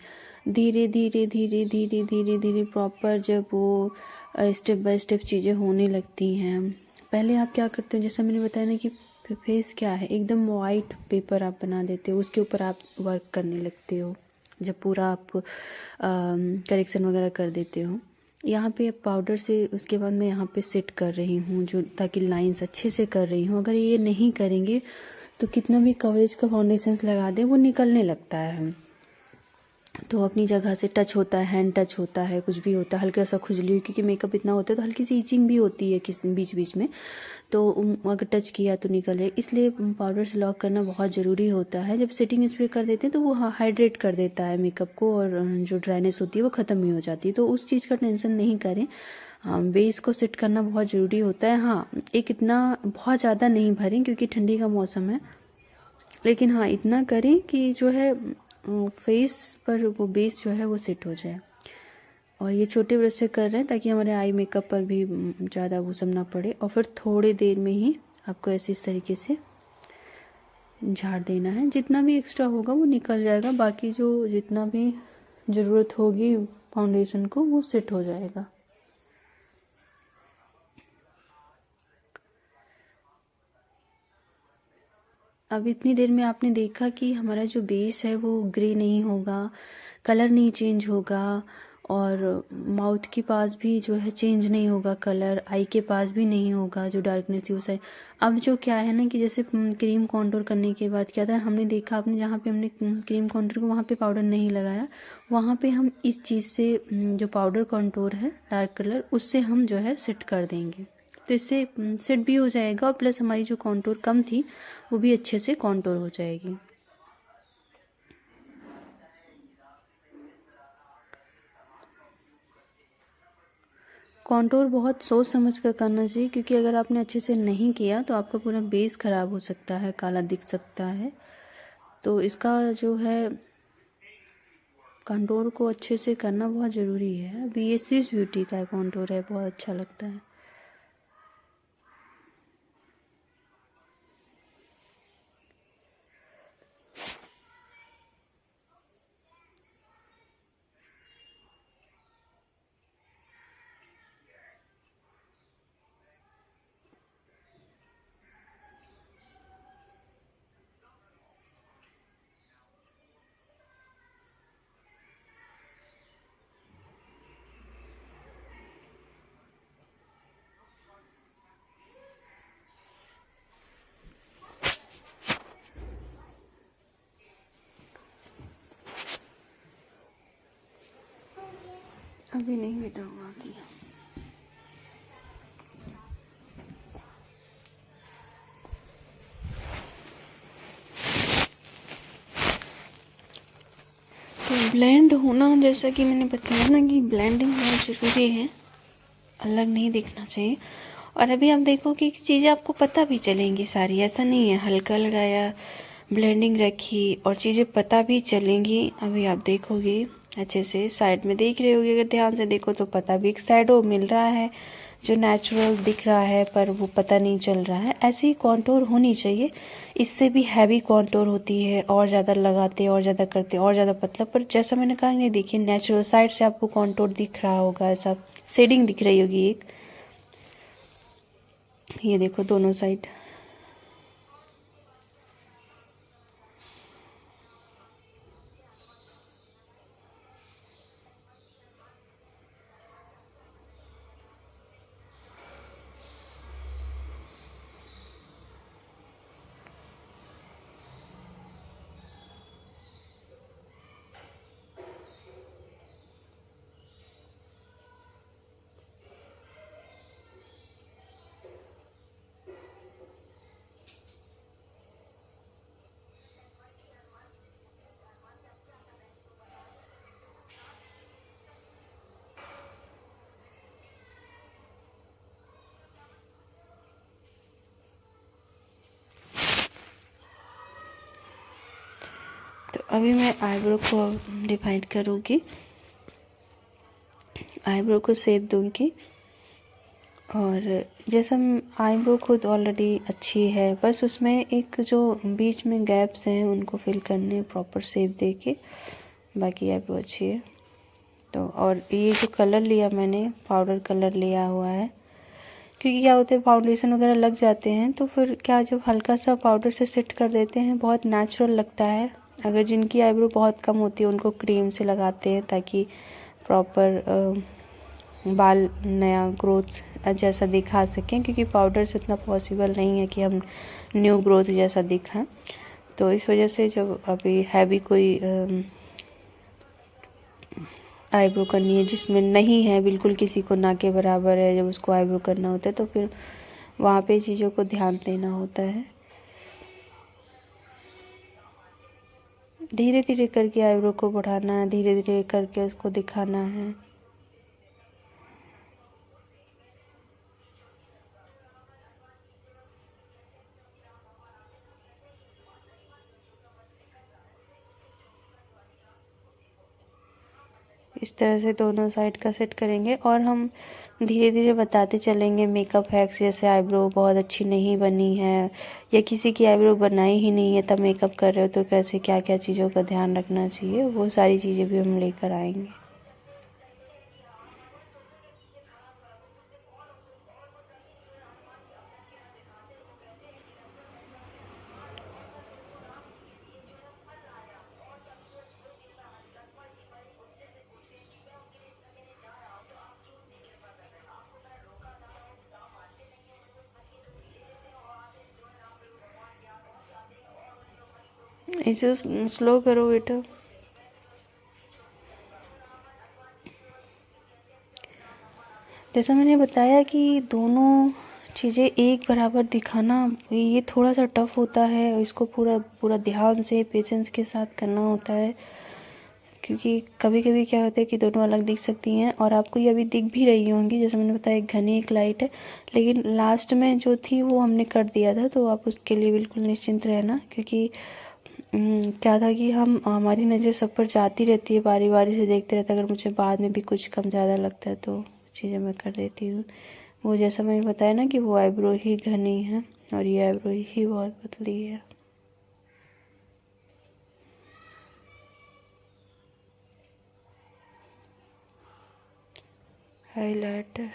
धीरे धीरे धीरे धीरे धीरे धीरे प्रॉपर जब वो स्टेप बाय स्टेप चीज़ें होने लगती हैं। पहले आप क्या करते हो, जैसा मैंने बताया ना कि फेस क्या है, एकदम वाइट पेपर आप बना देते हो, उसके ऊपर आप वर्क करने लगते हो। जब पूरा आप करेक्शन वगैरह कर देते हो, यहाँ पे अब पाउडर से उसके बाद मैं यहाँ पे सेट कर रही हूँ, जो ताकि लाइंस अच्छे से कर रही हूँ। अगर ये नहीं करेंगे तो कितना भी कवरेज का फाउंडेशंस लगा दें वो निकलने लगता है। तो अपनी जगह से टच होता है, हैंड टच होता है, कुछ भी होता है, हल्का सा खुजली हुई, क्योंकि मेकअप इतना होता है तो हल्की सी इचिंग भी होती है किस बीच बीच में, तो अगर टच किया तो निकले। इसलिए पाउडर से लॉक करना बहुत ज़रूरी होता है। जब सेटिंग स्प्रे कर देते हैं तो वो हाइड्रेट कर देता है मेकअप को, और जो ड्राइनेस होती है वो ख़त्म ही हो जाती है। तो उस चीज़ का टेंशन नहीं करें। बेस को सेट करना बहुत ज़रूरी होता है। हाँ, एक इतना बहुत ज़्यादा नहीं भरें क्योंकि ठंडी का मौसम है, लेकिन हाँ इतना करें कि जो है फेस पर वो बेस जो है वो सेट हो जाए। और ये छोटे ब्रश से कर रहे हैं ताकि हमारे आई मेकअप पर भी ज़्यादा वो सब ना पड़े। और फिर थोड़ी देर में ही आपको ऐसे इस तरीके से झाड़ देना है, जितना भी एक्स्ट्रा होगा वो निकल जाएगा, बाकी जो जितना भी ज़रूरत होगी फाउंडेशन को वो सेट हो जाएगा। अब इतनी देर में आपने देखा कि हमारा जो बेस है वो ग्रे नहीं होगा, कलर नहीं चेंज होगा, और माउथ के पास भी जो है चेंज नहीं होगा कलर, आई के पास भी नहीं होगा जो डार्कनेस थी वो सारी। अब जो क्या है ना कि जैसे क्रीम कॉन्टूर करने के बाद क्या था, हमने देखा आपने जहाँ पे हमने क्रीम कॉन्टूर को वहाँ पे पाउडर नहीं लगाया, वहाँ पे हम इस चीज़ से जो पाउडर कॉन्टूर है डार्क कलर उससे हम जो है सेट कर देंगे। तो इससे सेट भी हो जाएगा और प्लस हमारी जो कॉन्टूर कम थी वो भी अच्छे से कॉन्टूर हो जाएगी। कॉन्टूर बहुत सोच समझ कर करना चाहिए, क्योंकि अगर आपने अच्छे से नहीं किया तो आपका पूरा बेस ख़राब हो सकता है, काला दिख सकता है। तो इसका जो है कॉन्टूर को अच्छे से करना बहुत ज़रूरी है। अभी ये स्विस ब्यूटी का कॉन्टूर है, बहुत अच्छा लगता है। अभी नहीं बताऊँगा कि तो ब्लेंड होना, जैसा कि मैंने बताया ना कि ब्लेंडिंग बहुत ज़रूरी है, अलग नहीं दिखना चाहिए। और अभी आप देखोगे कि चीज़ें आपको पता भी चलेंगी सारी, ऐसा नहीं है हल्का लगाया ब्लेंडिंग रखी और चीज़ें पता भी चलेंगी। अभी आप देखोगे अच्छे से, साइड में देख रहे होगे, अगर ध्यान से देखो तो पता भी एक शैडो मिल रहा है जो नेचुरल दिख रहा है, पर वो पता नहीं चल रहा है। ऐसी कॉन्टूर होनी चाहिए। इससे भी हैवी कॉन्टूर होती है, और ज़्यादा लगाते और ज़्यादा करते और ज़्यादा पतला, पर जैसा मैंने कहा नहीं, देखिए नेचुरल साइड से आपको कॉन्टूर दिख रहा होगा, ऐसा शेडिंग दिख रही होगी एक, ये देखो दोनों साइड। तो अभी मैं आईब्रो को डिवाइड करूँगी, आईब्रो को शेप दूँगी। और जैसा आईब्रो खुद ऑलरेडी अच्छी है, बस उसमें एक जो बीच में गैप्स हैं उनको फिल करने, प्रॉपर शेप दे के, बाकी आईब्रो अच्छी है। तो और ये जो कलर लिया मैंने, पाउडर कलर लिया हुआ है, क्योंकि क्या होता है फाउंडेशन वगैरह लग जाते हैं तो फिर क्या, जब हल्का सा पाउडर से सेट कर देते हैं बहुत नेचुरल लगता है। अगर जिनकी आईब्रो बहुत कम होती है उनको क्रीम से लगाते हैं ताकि प्रॉपर बाल नया ग्रोथ जैसा दिखा सकें, क्योंकि पाउडर से इतना पॉसिबल नहीं है कि हम न्यू ग्रोथ जैसा दिखाएं। तो इस वजह से जब अभी हैवी कोई आईब्रो करनी है जिसमें नहीं है, बिल्कुल किसी को ना के बराबर है, जब उसको आईब्रो करना होता है तो फिर वहाँ पे चीज़ों को ध्यान देना होता है। धीरे धीरे करके आईब्रो को बढ़ाना है, धीरे धीरे करके उसको दिखाना है। इस तरह से दोनों साइड का सेट करेंगे और हम धीरे धीरे बताते चलेंगे मेकअप हैक्स, जैसे आईब्रो बहुत अच्छी नहीं बनी है या किसी की आईब्रो बनाई ही नहीं है तब मेकअप कर रहे हो तो कैसे क्या क्या चीज़ों का ध्यान रखना चाहिए, वो सारी चीज़ें भी हम लेकर आएंगे। इसे स्लो करो बेटा। जैसा मैंने बताया कि दोनों चीज़ें एक बराबर दिखाना ये थोड़ा सा टफ होता है, इसको पूरा पूरा ध्यान से पेशेंस के साथ करना होता है। क्योंकि कभी कभी क्या होता है कि दोनों अलग दिख सकती हैं, और आपको ये अभी दिख भी रही होंगी। जैसे मैंने बताया एक घनी एक लाइट है, लेकिन लास्ट में जो थी वो हमने कर दिया था, तो आप उसके लिए बिल्कुल निश्चिंत रहना। क्योंकि क्या था कि हमारी नज़र सब पर जाती रहती है, बारी बारी से देखते रहते हैं। अगर मुझे बाद में भी कुछ कम ज़्यादा लगता है तो चीज़ें मैं कर देती हूँ। वो जैसा मैंने बताया ना कि वो आईब्रो ही घनी है और ये आईब्रो ही बहुत पतली है। हाइलाइटर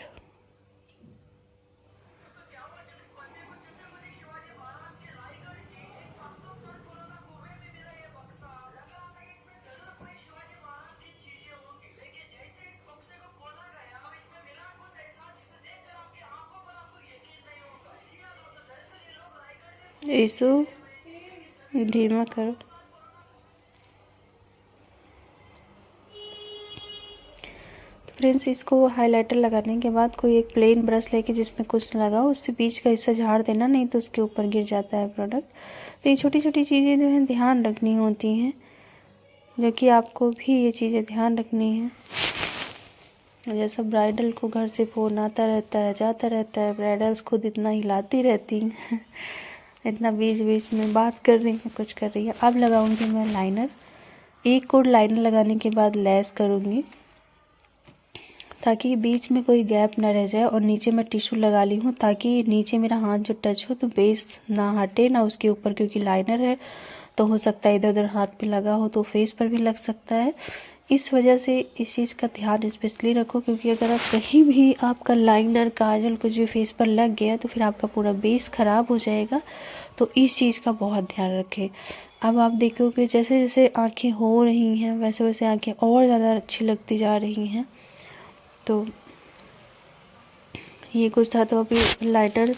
इशू धीमा करो। फ्रेंड्स, इसको हाइलाइटर लगाने के बाद कोई एक प्लेन ब्रश लेके जिसमें कुछ न लगाओ, उससे बीच का हिस्सा झाड़ देना, नहीं तो उसके ऊपर गिर जाता है प्रोडक्ट। तो ये छोटी छोटी चीज़ें जो हैं ध्यान रखनी होती हैं, जो कि आपको भी ये चीज़ें ध्यान रखनी है। जैसा ब्राइडल को घर से फ़ोन आता रहता है, जाता रहता है, ब्राइडल्स खुद इतना हिलाती रहती हैं इतना बीच बीच में बात कर रही है, कुछ कर रही है। अब लगाऊंगी मैं लाइनर। एक कोड लाइनर लगाने के बाद लेस करूँगी, ताकि बीच में कोई गैप ना रह जाए। और नीचे मैं टिश्यू लगा ली हूँ, ताकि नीचे मेरा हाथ जो टच हो तो बेस ना हटे ना उसके ऊपर, क्योंकि लाइनर है तो हो सकता है इधर उधर हाथ पे लगा हो तो फेस पर भी लग सकता है। इस वजह से इस चीज़ का ध्यान स्पेशली रखो, क्योंकि अगर आप कहीं भी आपका लाइनर काजल कुछ भी फेस पर लग गया तो फिर आपका पूरा बेस ख़राब हो जाएगा। तो इस चीज़ का बहुत ध्यान रखें। अब आप देखोगे जैसे जैसे आंखें हो रही हैं वैसे वैसे आंखें और ज़्यादा अच्छी लगती जा रही हैं। तो ये कुछ था। तो अभी लाइटर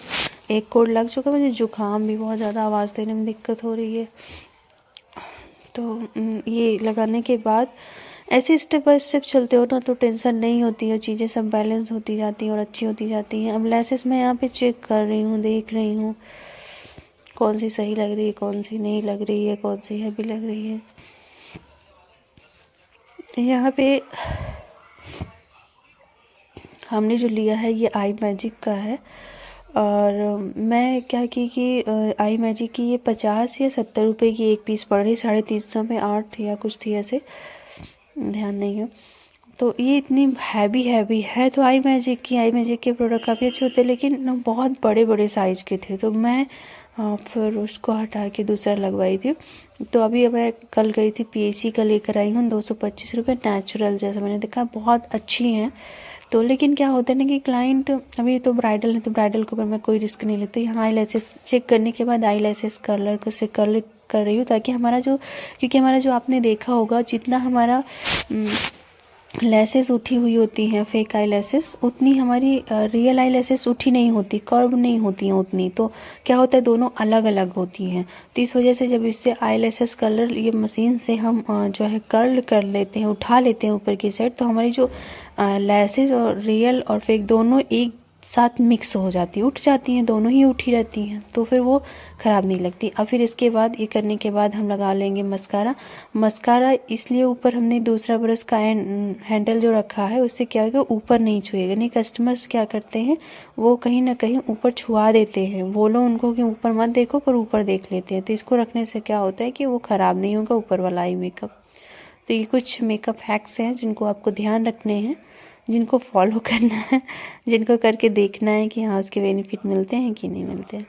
एक कोड लग चुका, मुझे जुकाम भी बहुत ज़्यादा, आवाज़ देने में दिक्कत हो रही है। तो ये लगाने के बाद ऐसे स्टेप बाय स्टेप चलते हो ना तो टेंशन नहीं होती है, चीज़ें सब बैलेंस होती जाती हैं और अच्छी होती जाती हैं। अब लेसेस मैं यहाँ पे चेक कर रही हूँ, देख रही हूँ कौन सी सही लग रही है, कौन सी नहीं लग रही है, कौन सी हैवी लग रही है। यहाँ पे हमने जो लिया है ये आई मैजिक का है, और मैं क्या की कि आई मैजिक की ये 50 या 70 रुपये की एक पीस पड़ रही, 350 में 8 या कुछ थी, ऐसे ध्यान नहीं है। तो ये इतनी हैवी है। तो आई मैजिक के प्रोडक्ट काफ़ी अच्छे होते हैं, लेकिन बहुत बड़े बड़े साइज़ के थे, तो मैं फिर उसको हटा के दूसरा लगवाई थी। तो अभी मैं कल गई थी पीएसी का लेकर आई हूँ 225 रुपये, नेचुरल जैसा मैंने देखा बहुत अच्छी हैं। तो लेकिन क्या होता है ना कि क्लाइंट अभी तो ब्राइडल है, तो ब्राइडल के ऊपर मैं कोई रिस्क नहीं लेती। यहाँ आई लैसेस चेक करने के बाद आई लैसेस कलर को से कलर कर रही हूँ, ताकि क्योंकि हमारा जो आपने देखा होगा जितना हमारा लैसेस उठी हुई होती हैं फेक आई लैसेस, उतनी हमारी रियल आई लैसेस उठी नहीं होती, कर्व नहीं होती हैं उतनी। तो क्या होता है दोनों अलग अलग होती हैं। तो इस वजह से जब इससे आई लैसेस कलर ये मशीन से हम जो है कर्ल कर लेते हैं, उठा लेते हैं ऊपर की साइड, तो हमारी जो लैसेस और रियल और फेक दोनों एक साथ मिक्स हो जाती है, उठ जाती हैं, दोनों ही उठी रहती हैं, तो फिर वो ख़राब नहीं लगती। अब फिर इसके बाद ये करने के बाद हम लगा लेंगे मस्कारा। इसलिए ऊपर हमने दूसरा ब्रश का हैंडल जो रखा है उससे क्या होगा ऊपर नहीं छुएगा। नहीं, कस्टमर्स क्या करते हैं वो कहीं ना कहीं ऊपर छुआ देते हैं, बोलो उनको कि ऊपर मत देखो पर ऊपर देख लेते हैं। तो इसको रखने से क्या होता है कि वो ख़राब नहीं होगा ऊपर वाला आई मेकअप। तो ये कुछ मेकअप हैक्स हैं जिनको आपको ध्यान रखने हैं, जिनको फॉलो करना है, जिनको करके देखना है कि हाँ उसके बेनिफिट मिलते हैं कि नहीं मिलते हैं।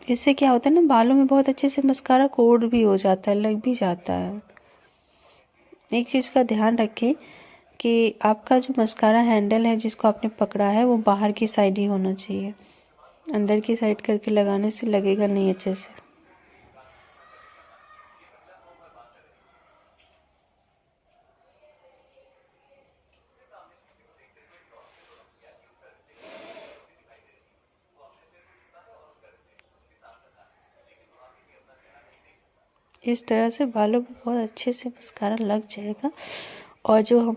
इससे क्या होता है ना बालों में बहुत अच्छे से मस्कारा कोड भी हो जाता है, लग भी जाता है। एक चीज़ का ध्यान रखें कि आपका जो मस्कारा हैंडल है जिसको आपने पकड़ा है वो बाहर की साइड ही होना चाहिए, अंदर की साइड करके लगाने से लगेगा नहीं अच्छे से। इस तरह से बालों पे बहुत अच्छे से मस्कारा लग जाएगा। और जो हम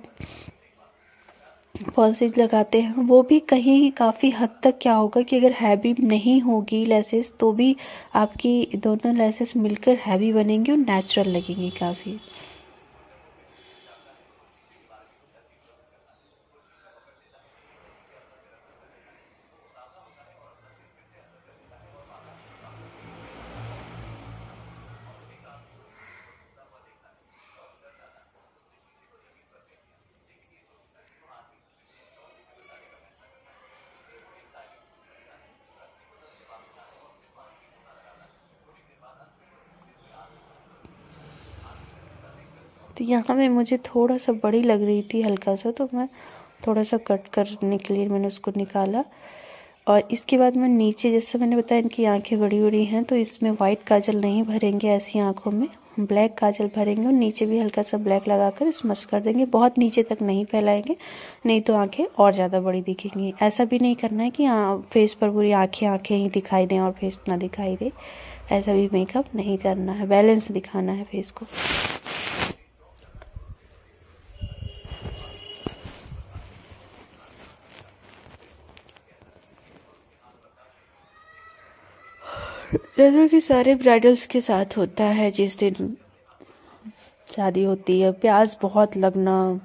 पॉलिसीज लगाते हैं वो भी कहीं काफ़ी हद तक क्या होगा कि अगर हैवी नहीं होगी लेसेस तो भी आपकी दोनों लेसेस मिलकर हैवी बनेंगी और नेचुरल लगेंगी काफ़ी। तो यहाँ में मुझे थोड़ा सा बड़ी लग रही थी हल्का सा, तो मैं थोड़ा सा कट करने के लिए मैंने उसको निकाला। और इसके बाद मैं नीचे, जैसे मैंने बताया इनकी आंखें बड़ी बड़ी हैं, तो इसमें वाइट काजल नहीं भरेंगे, ऐसी आंखों में ब्लैक काजल भरेंगे और नीचे भी हल्का सा ब्लैक लगाकर स्मच कर देंगे। बहुत नीचे तक नहीं फैलाएंगे, नहीं तो आंखें और ज़्यादा बड़ी दिखेंगी। ऐसा भी नहीं करना है कि फेस पर पूरी आंखें आंखें ही दिखाई दें और फेस ना दिखाई दे, ऐसा भी मेकअप नहीं करना है, बैलेंस दिखाना है फेस को। जैसा कि सारे ब्राइडल्स के साथ होता है, जिस दिन शादी होती है प्यास बहुत लगना,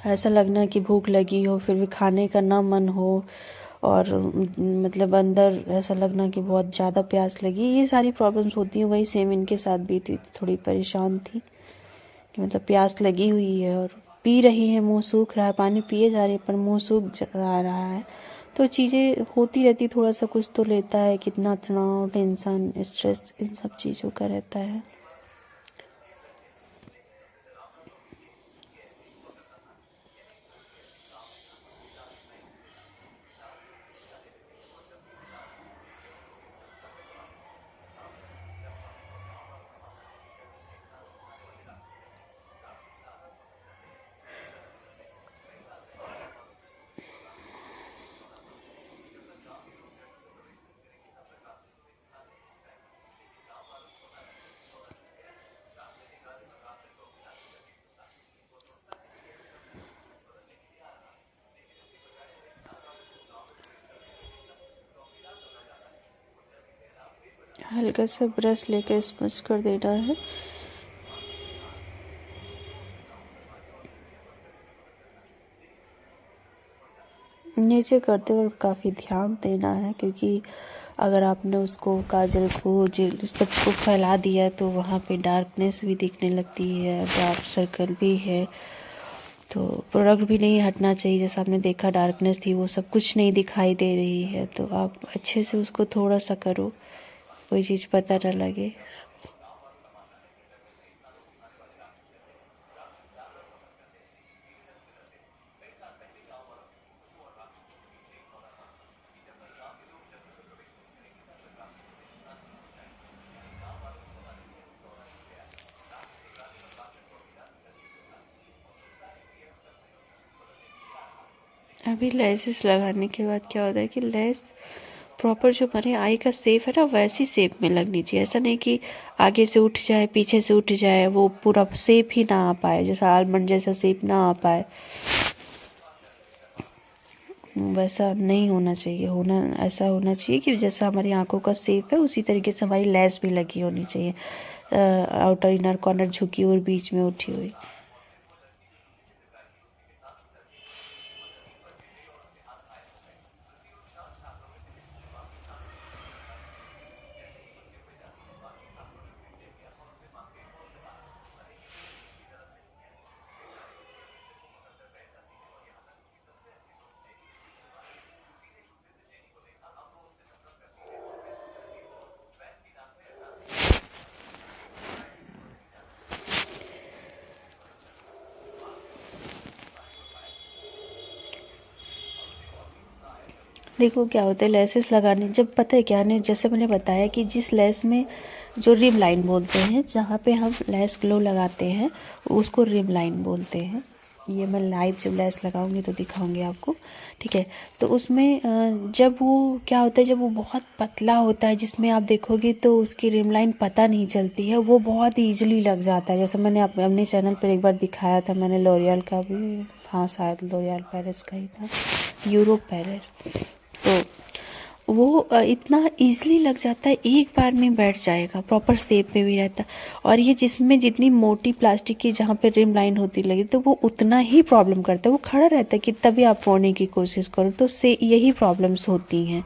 ऐसा लगना कि भूख लगी हो फिर भी खाने का ना मन हो, और मतलब अंदर ऐसा लगना कि बहुत ज़्यादा प्यास लगी, ये सारी प्रॉब्लम्स होती हैं। वही सेम इनके साथ भी थी, थोड़ी परेशान थी कि मतलब प्यास लगी हुई है और पी रही है, मुंह सूख रहा है, पानी पिए जा रही है पर मुंह सूख रहा है। तो चीज़ें होती रहती, थोड़ा सा कुछ तो लेता है, कितना तनाव, टेंशन, स्ट्रेस, इन सब चीज़ों का रहता है। हल्का सा ब्रश लेकर स्मच कर देना है। नीचे करते वक्त काफ़ी ध्यान देना है, क्योंकि अगर आपने उसको काजल को जेल सबको फैला दिया तो वहाँ पे डार्कनेस भी दिखने लगती है, डार्क सर्कल भी है, तो प्रोडक्ट भी नहीं हटना चाहिए। जैसा आपने देखा डार्कनेस थी, वो सब कुछ नहीं दिखाई दे रही है, तो आप अच्छे से उसको थोड़ा सा करो, कोई चीज़ पता न लगे। अभी लेसेस लगाने के बाद क्या होता है कि लेस प्रॉपर जो हमारे आई का शेप है ना, वैसी शेप में लगनी चाहिए। ऐसा नहीं कि आगे से उठ जाए, पीछे से उठ जाए, वो पूरा शेप ही ना आ पाए, जैसा आलमंड जैसा शेप ना आ पाए, वैसा नहीं होना चाहिए। ऐसा होना चाहिए कि जैसा हमारी आंखों का शेप है उसी तरीके से हमारी लेस भी लगी होनी चाहिए, आउटर इनर कॉर्नर झुकी और बीच में उठी हुई। देखो क्या होता है लेसेस लगाने, जब पता है क्या ने, जैसे मैंने बताया कि जिस लेस में जो रिम लाइन बोलते हैं, जहाँ पे हम लेस ग्लो लगाते हैं उसको रिम लाइन बोलते हैं। ये मैं लाइव जब लेस लगाऊंगी तो दिखाऊंगी आपको, ठीक है। तो उसमें जब वो क्या होता है, जब वो बहुत पतला होता है, जिसमें आप देखोगे तो उसकी रिम लाइन पता नहीं चलती है, वो बहुत ईजिली लग जाता है। जैसे मैंने अपने चैनल पर एक बार दिखाया था, मैंने लॉरियल का भी हाँ शायद लॉरियल पेरिस का ही था, यूरोप पेरिस। तो वो इतना इजीली लग जाता है, एक बार में बैठ जाएगा, प्रॉपर शेप में भी रहता है। और ये जिसमें जितनी मोटी प्लास्टिक की जहाँ पे रिम लाइन होती लगी तो वो उतना ही प्रॉब्लम करता है, वो खड़ा रहता है कितना भी आप मोड़ने की कोशिश करो, तो से यही प्रॉब्लम्स होती हैं।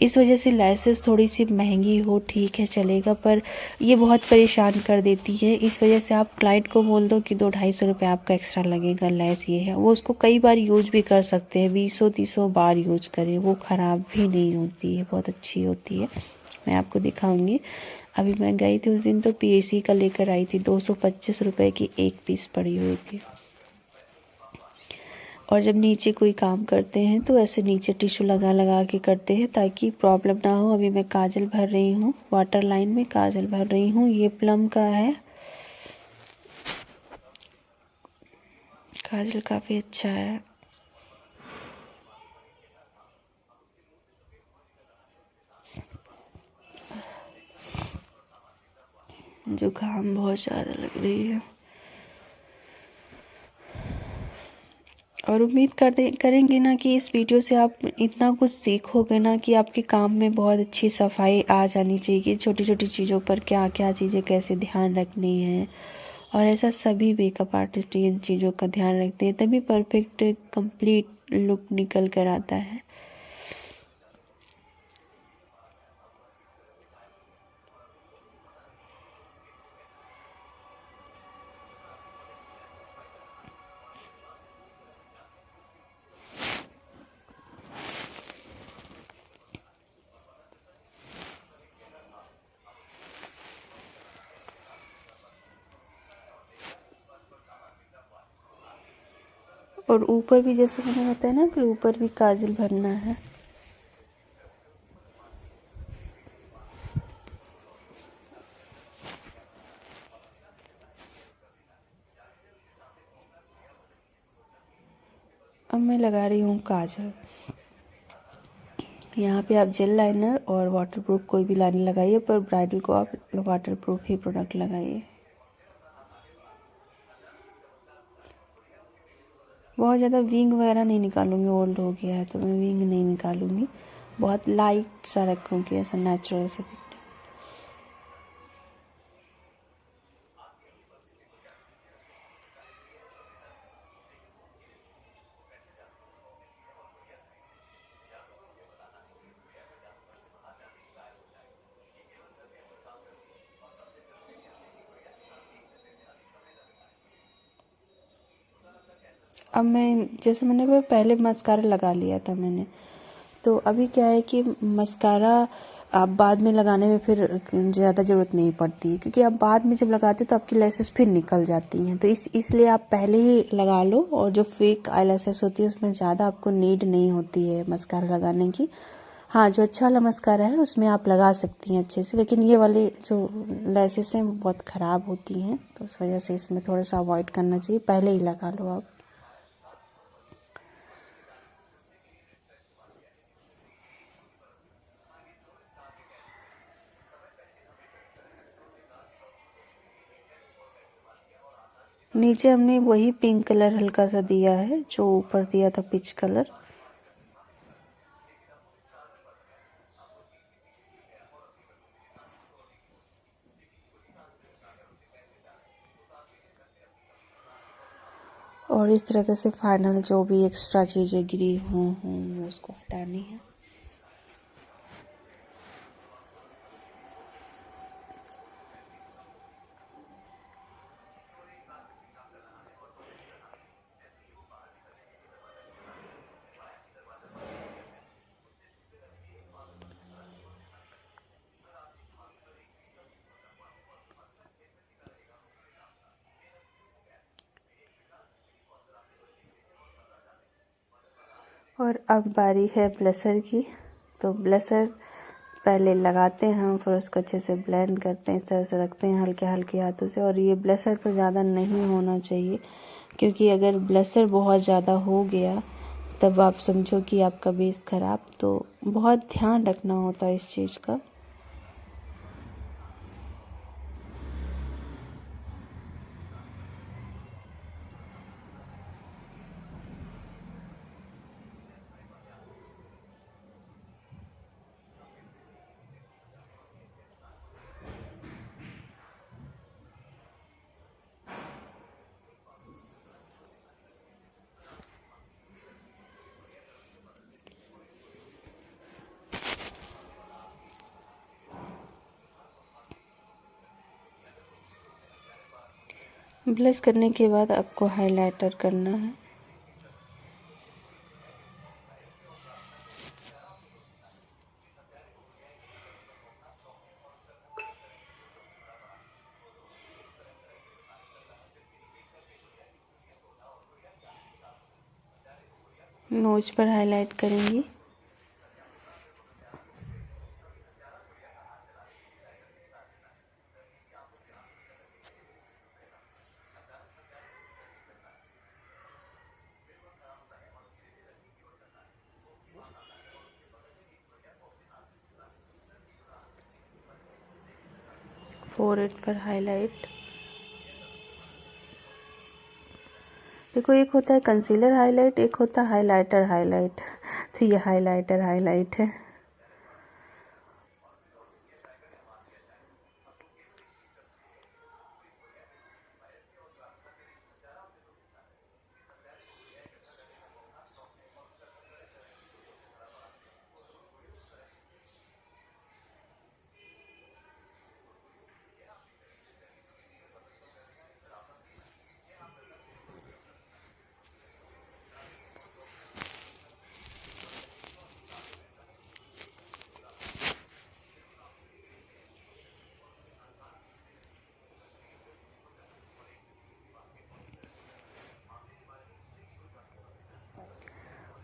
इस वजह से लेसेस थोड़ी सी महंगी हो ठीक है चलेगा, पर ये बहुत परेशान कर देती है। इस वजह से आप क्लाइंट को बोल दो कि 200-250 आपका एक्स्ट्रा लगेगा, लेस ये है, वो उसको कई बार यूज भी कर सकते हैं, 20-30 बार यूज करें, वो ख़राब भी नहीं होती है, बहुत अच्छी होती है। मैं आपको दिखाऊंगी। अभी मैं गई थी उस दिन तो PAC का लेकर आई थी, 225 रुपये की एक पीस पड़ी हुई थी। और जब नीचे कोई काम करते हैं तो ऐसे नीचे टिश्यू लगा लगा के करते हैं ताकि प्रॉब्लम ना हो। अभी मैं काजल भर रही हूँ, वाटर लाइन में काजल भर रही हूँ। ये प्लम का है काजल, काफ़ी अच्छा है। जुकाम बहुत ज़्यादा लग रही है। और उम्मीद करेंगे ना कि इस वीडियो से आप इतना कुछ सीखोगे ना कि आपके काम में बहुत अच्छी सफाई आ जानी चाहिए कि छोटी छोटी चीज़ों पर क्या क्या चीज़ें कैसे ध्यान रखनी है। और ऐसा सभी मेकअप आर्टिस्ट इन चीज़ों का ध्यान रखते हैं, तभी परफेक्ट कंप्लीट लुक निकल कर आता है। और ऊपर भी जैसे मैंने बताया ना कि ऊपर भी काजल भरना है। अब मैं लगा रही हूँ काजल। यहाँ पे आप जेल लाइनर और वाटरप्रूफ कोई भी लाइनर लगाइए, पर ब्राइडल को आप वाटरप्रूफ ही प्रोडक्ट लगाइए। बहुत ज़्यादा विंग वगैरह नहीं निकालूंगी, ओल्ड हो गया है तो मैं विंग नहीं निकालूंगी, बहुत लाइट सा रखूँगी, ऐसा नेचुरल सा दिखने। अब मैं जैसे मैंने पहले मस्कारा लगा लिया था मैंने, तो अभी क्या है कि मस्कारा आप बाद में लगाने में फिर ज़्यादा ज़रूरत नहीं पड़ती है, क्योंकि आप बाद में जब लगाते तो आपकी लैसेस फिर निकल जाती हैं। तो इसलिए आप पहले ही लगा लो, और जो फेक आई लैसेस होती है उसमें ज़्यादा आपको नीड नहीं होती है मस्कारा लगाने की। हाँ, जो अच्छा वाला मस्कारा है उसमें आप लगा सकती हैं अच्छे से, लेकिन ये वाले जो लैसेस हैं वो बहुत ख़राब होती हैं, तो उस वजह से इसमें थोड़ा सा अवॉइड करना चाहिए, पहले ही लगा लो आप। नीचे हमने वही पिंक कलर हल्का सा दिया है जो ऊपर दिया था पिच कलर। और इस तरीके से फाइनल जो भी एक्स्ट्रा चीज़ें गिरी हों उसको हटानी है। और अब बारी है ब्लशर की। तो ब्लशर पहले लगाते हैं हम, फिर उसको अच्छे से ब्लेंड करते हैं, इस तरह से रखते हैं हल्के हल्के हाथों से। और ये ब्लशर तो ज़्यादा नहीं होना चाहिए, क्योंकि अगर ब्लशर बहुत ज़्यादा हो गया तब आप समझो कि आपका बेस ख़राब। तो बहुत ध्यान रखना होता है इस चीज़ का। ब्लश करने के बाद आपको हाइलाइटर करना है। नोज पर हाईलाइट करेंगी। फोरहेड पर हाईलाइट। देखो, एक होता है कंसीलर हाईलाइट, एक होता है हाइलाइटर हाईलाइट। तो ये हाइलाइटर हाईलाइट है।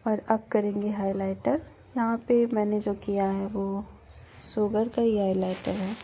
और अब करेंगे हाइलाइटर। यहाँ पे मैंने जो किया है वो शुगर का ही हाइलाइटर है।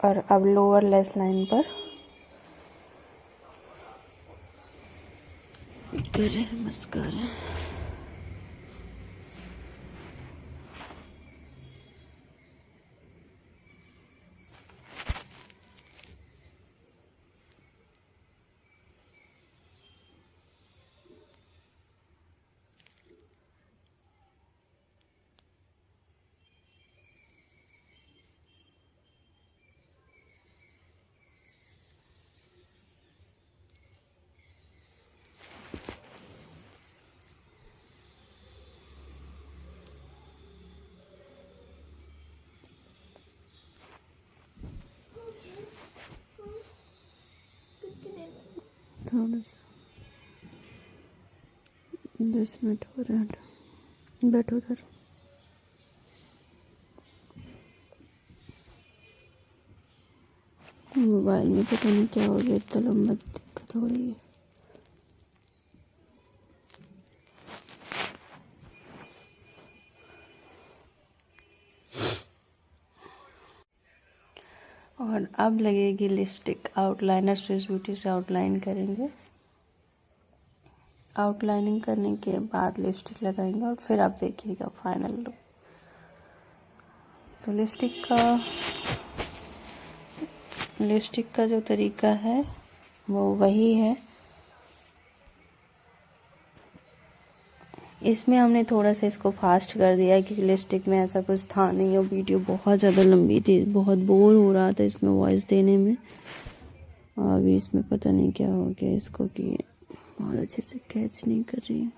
और अब लोअर लेस लाइन पर कर रहे हैं मस्कारा। कितने में? थोड़ा सा 10 मिनट हो रहा है। बैठो उधर। मोबाइल में पता नहीं क्या हो गया, इतना लंबा दिक्कत हो रही है। और अब लगेगी लिपस्टिक। आउटलाइनर स्विस ब्यूटी से आउटलाइन करेंगे। आउटलाइनिंग करने के बाद लिपस्टिक लगाएंगे और फिर आप देखिएगा फाइनल लुक। तो लिपस्टिक का जो तरीका है वो वही है। इसमें हमने थोड़ा सा इसको फास्ट कर दिया है क्योंकि लिपस्टिक में ऐसा कुछ था नहीं और वीडियो बहुत ज़्यादा लंबी थी, बहुत बोर हो रहा था इसमें वॉइस देने में। और अभी इसमें पता नहीं क्या हो गया इसको कि बहुत अच्छे से कैच नहीं कर रही है।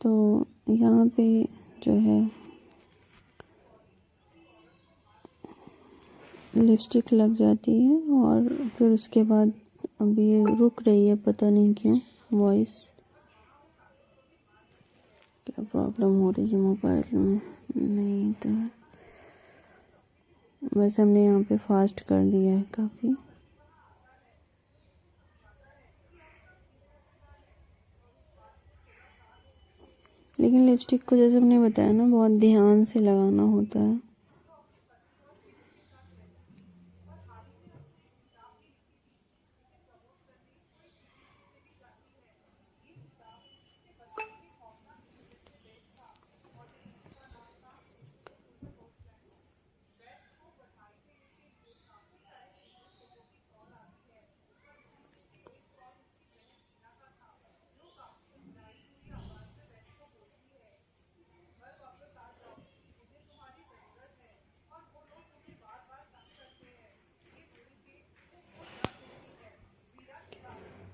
तो यहाँ पे जो है लिपस्टिक लग जाती है और फिर उसके बाद अब ये रुक रही है, पता नहीं क्यों वॉइस क्या प्रॉब्लम हो रही है मोबाइल में। नहीं तो बस हमने यहाँ पे फास्ट कर दिया है काफ़ी। लेकिन लिपस्टिक को जैसे हमने बताया ना, बहुत ध्यान से लगाना होता है।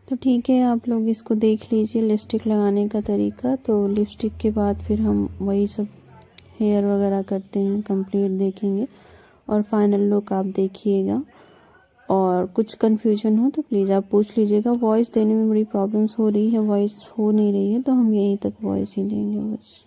तो ठीक है, आप लोग इसको देख लीजिए लिपस्टिक लगाने का तरीका। तो लिपस्टिक के बाद फिर हम वही सब हेयर वगैरह करते हैं, कंप्लीट देखेंगे और फाइनल लुक आप देखिएगा। और कुछ कन्फ्यूजन हो तो प्लीज़ आप पूछ लीजिएगा। वॉइस देने में बड़ी प्रॉब्लम्स हो रही है, वॉइस हो नहीं रही है, तो हम यहीं तक वॉइस ही देंगे बस।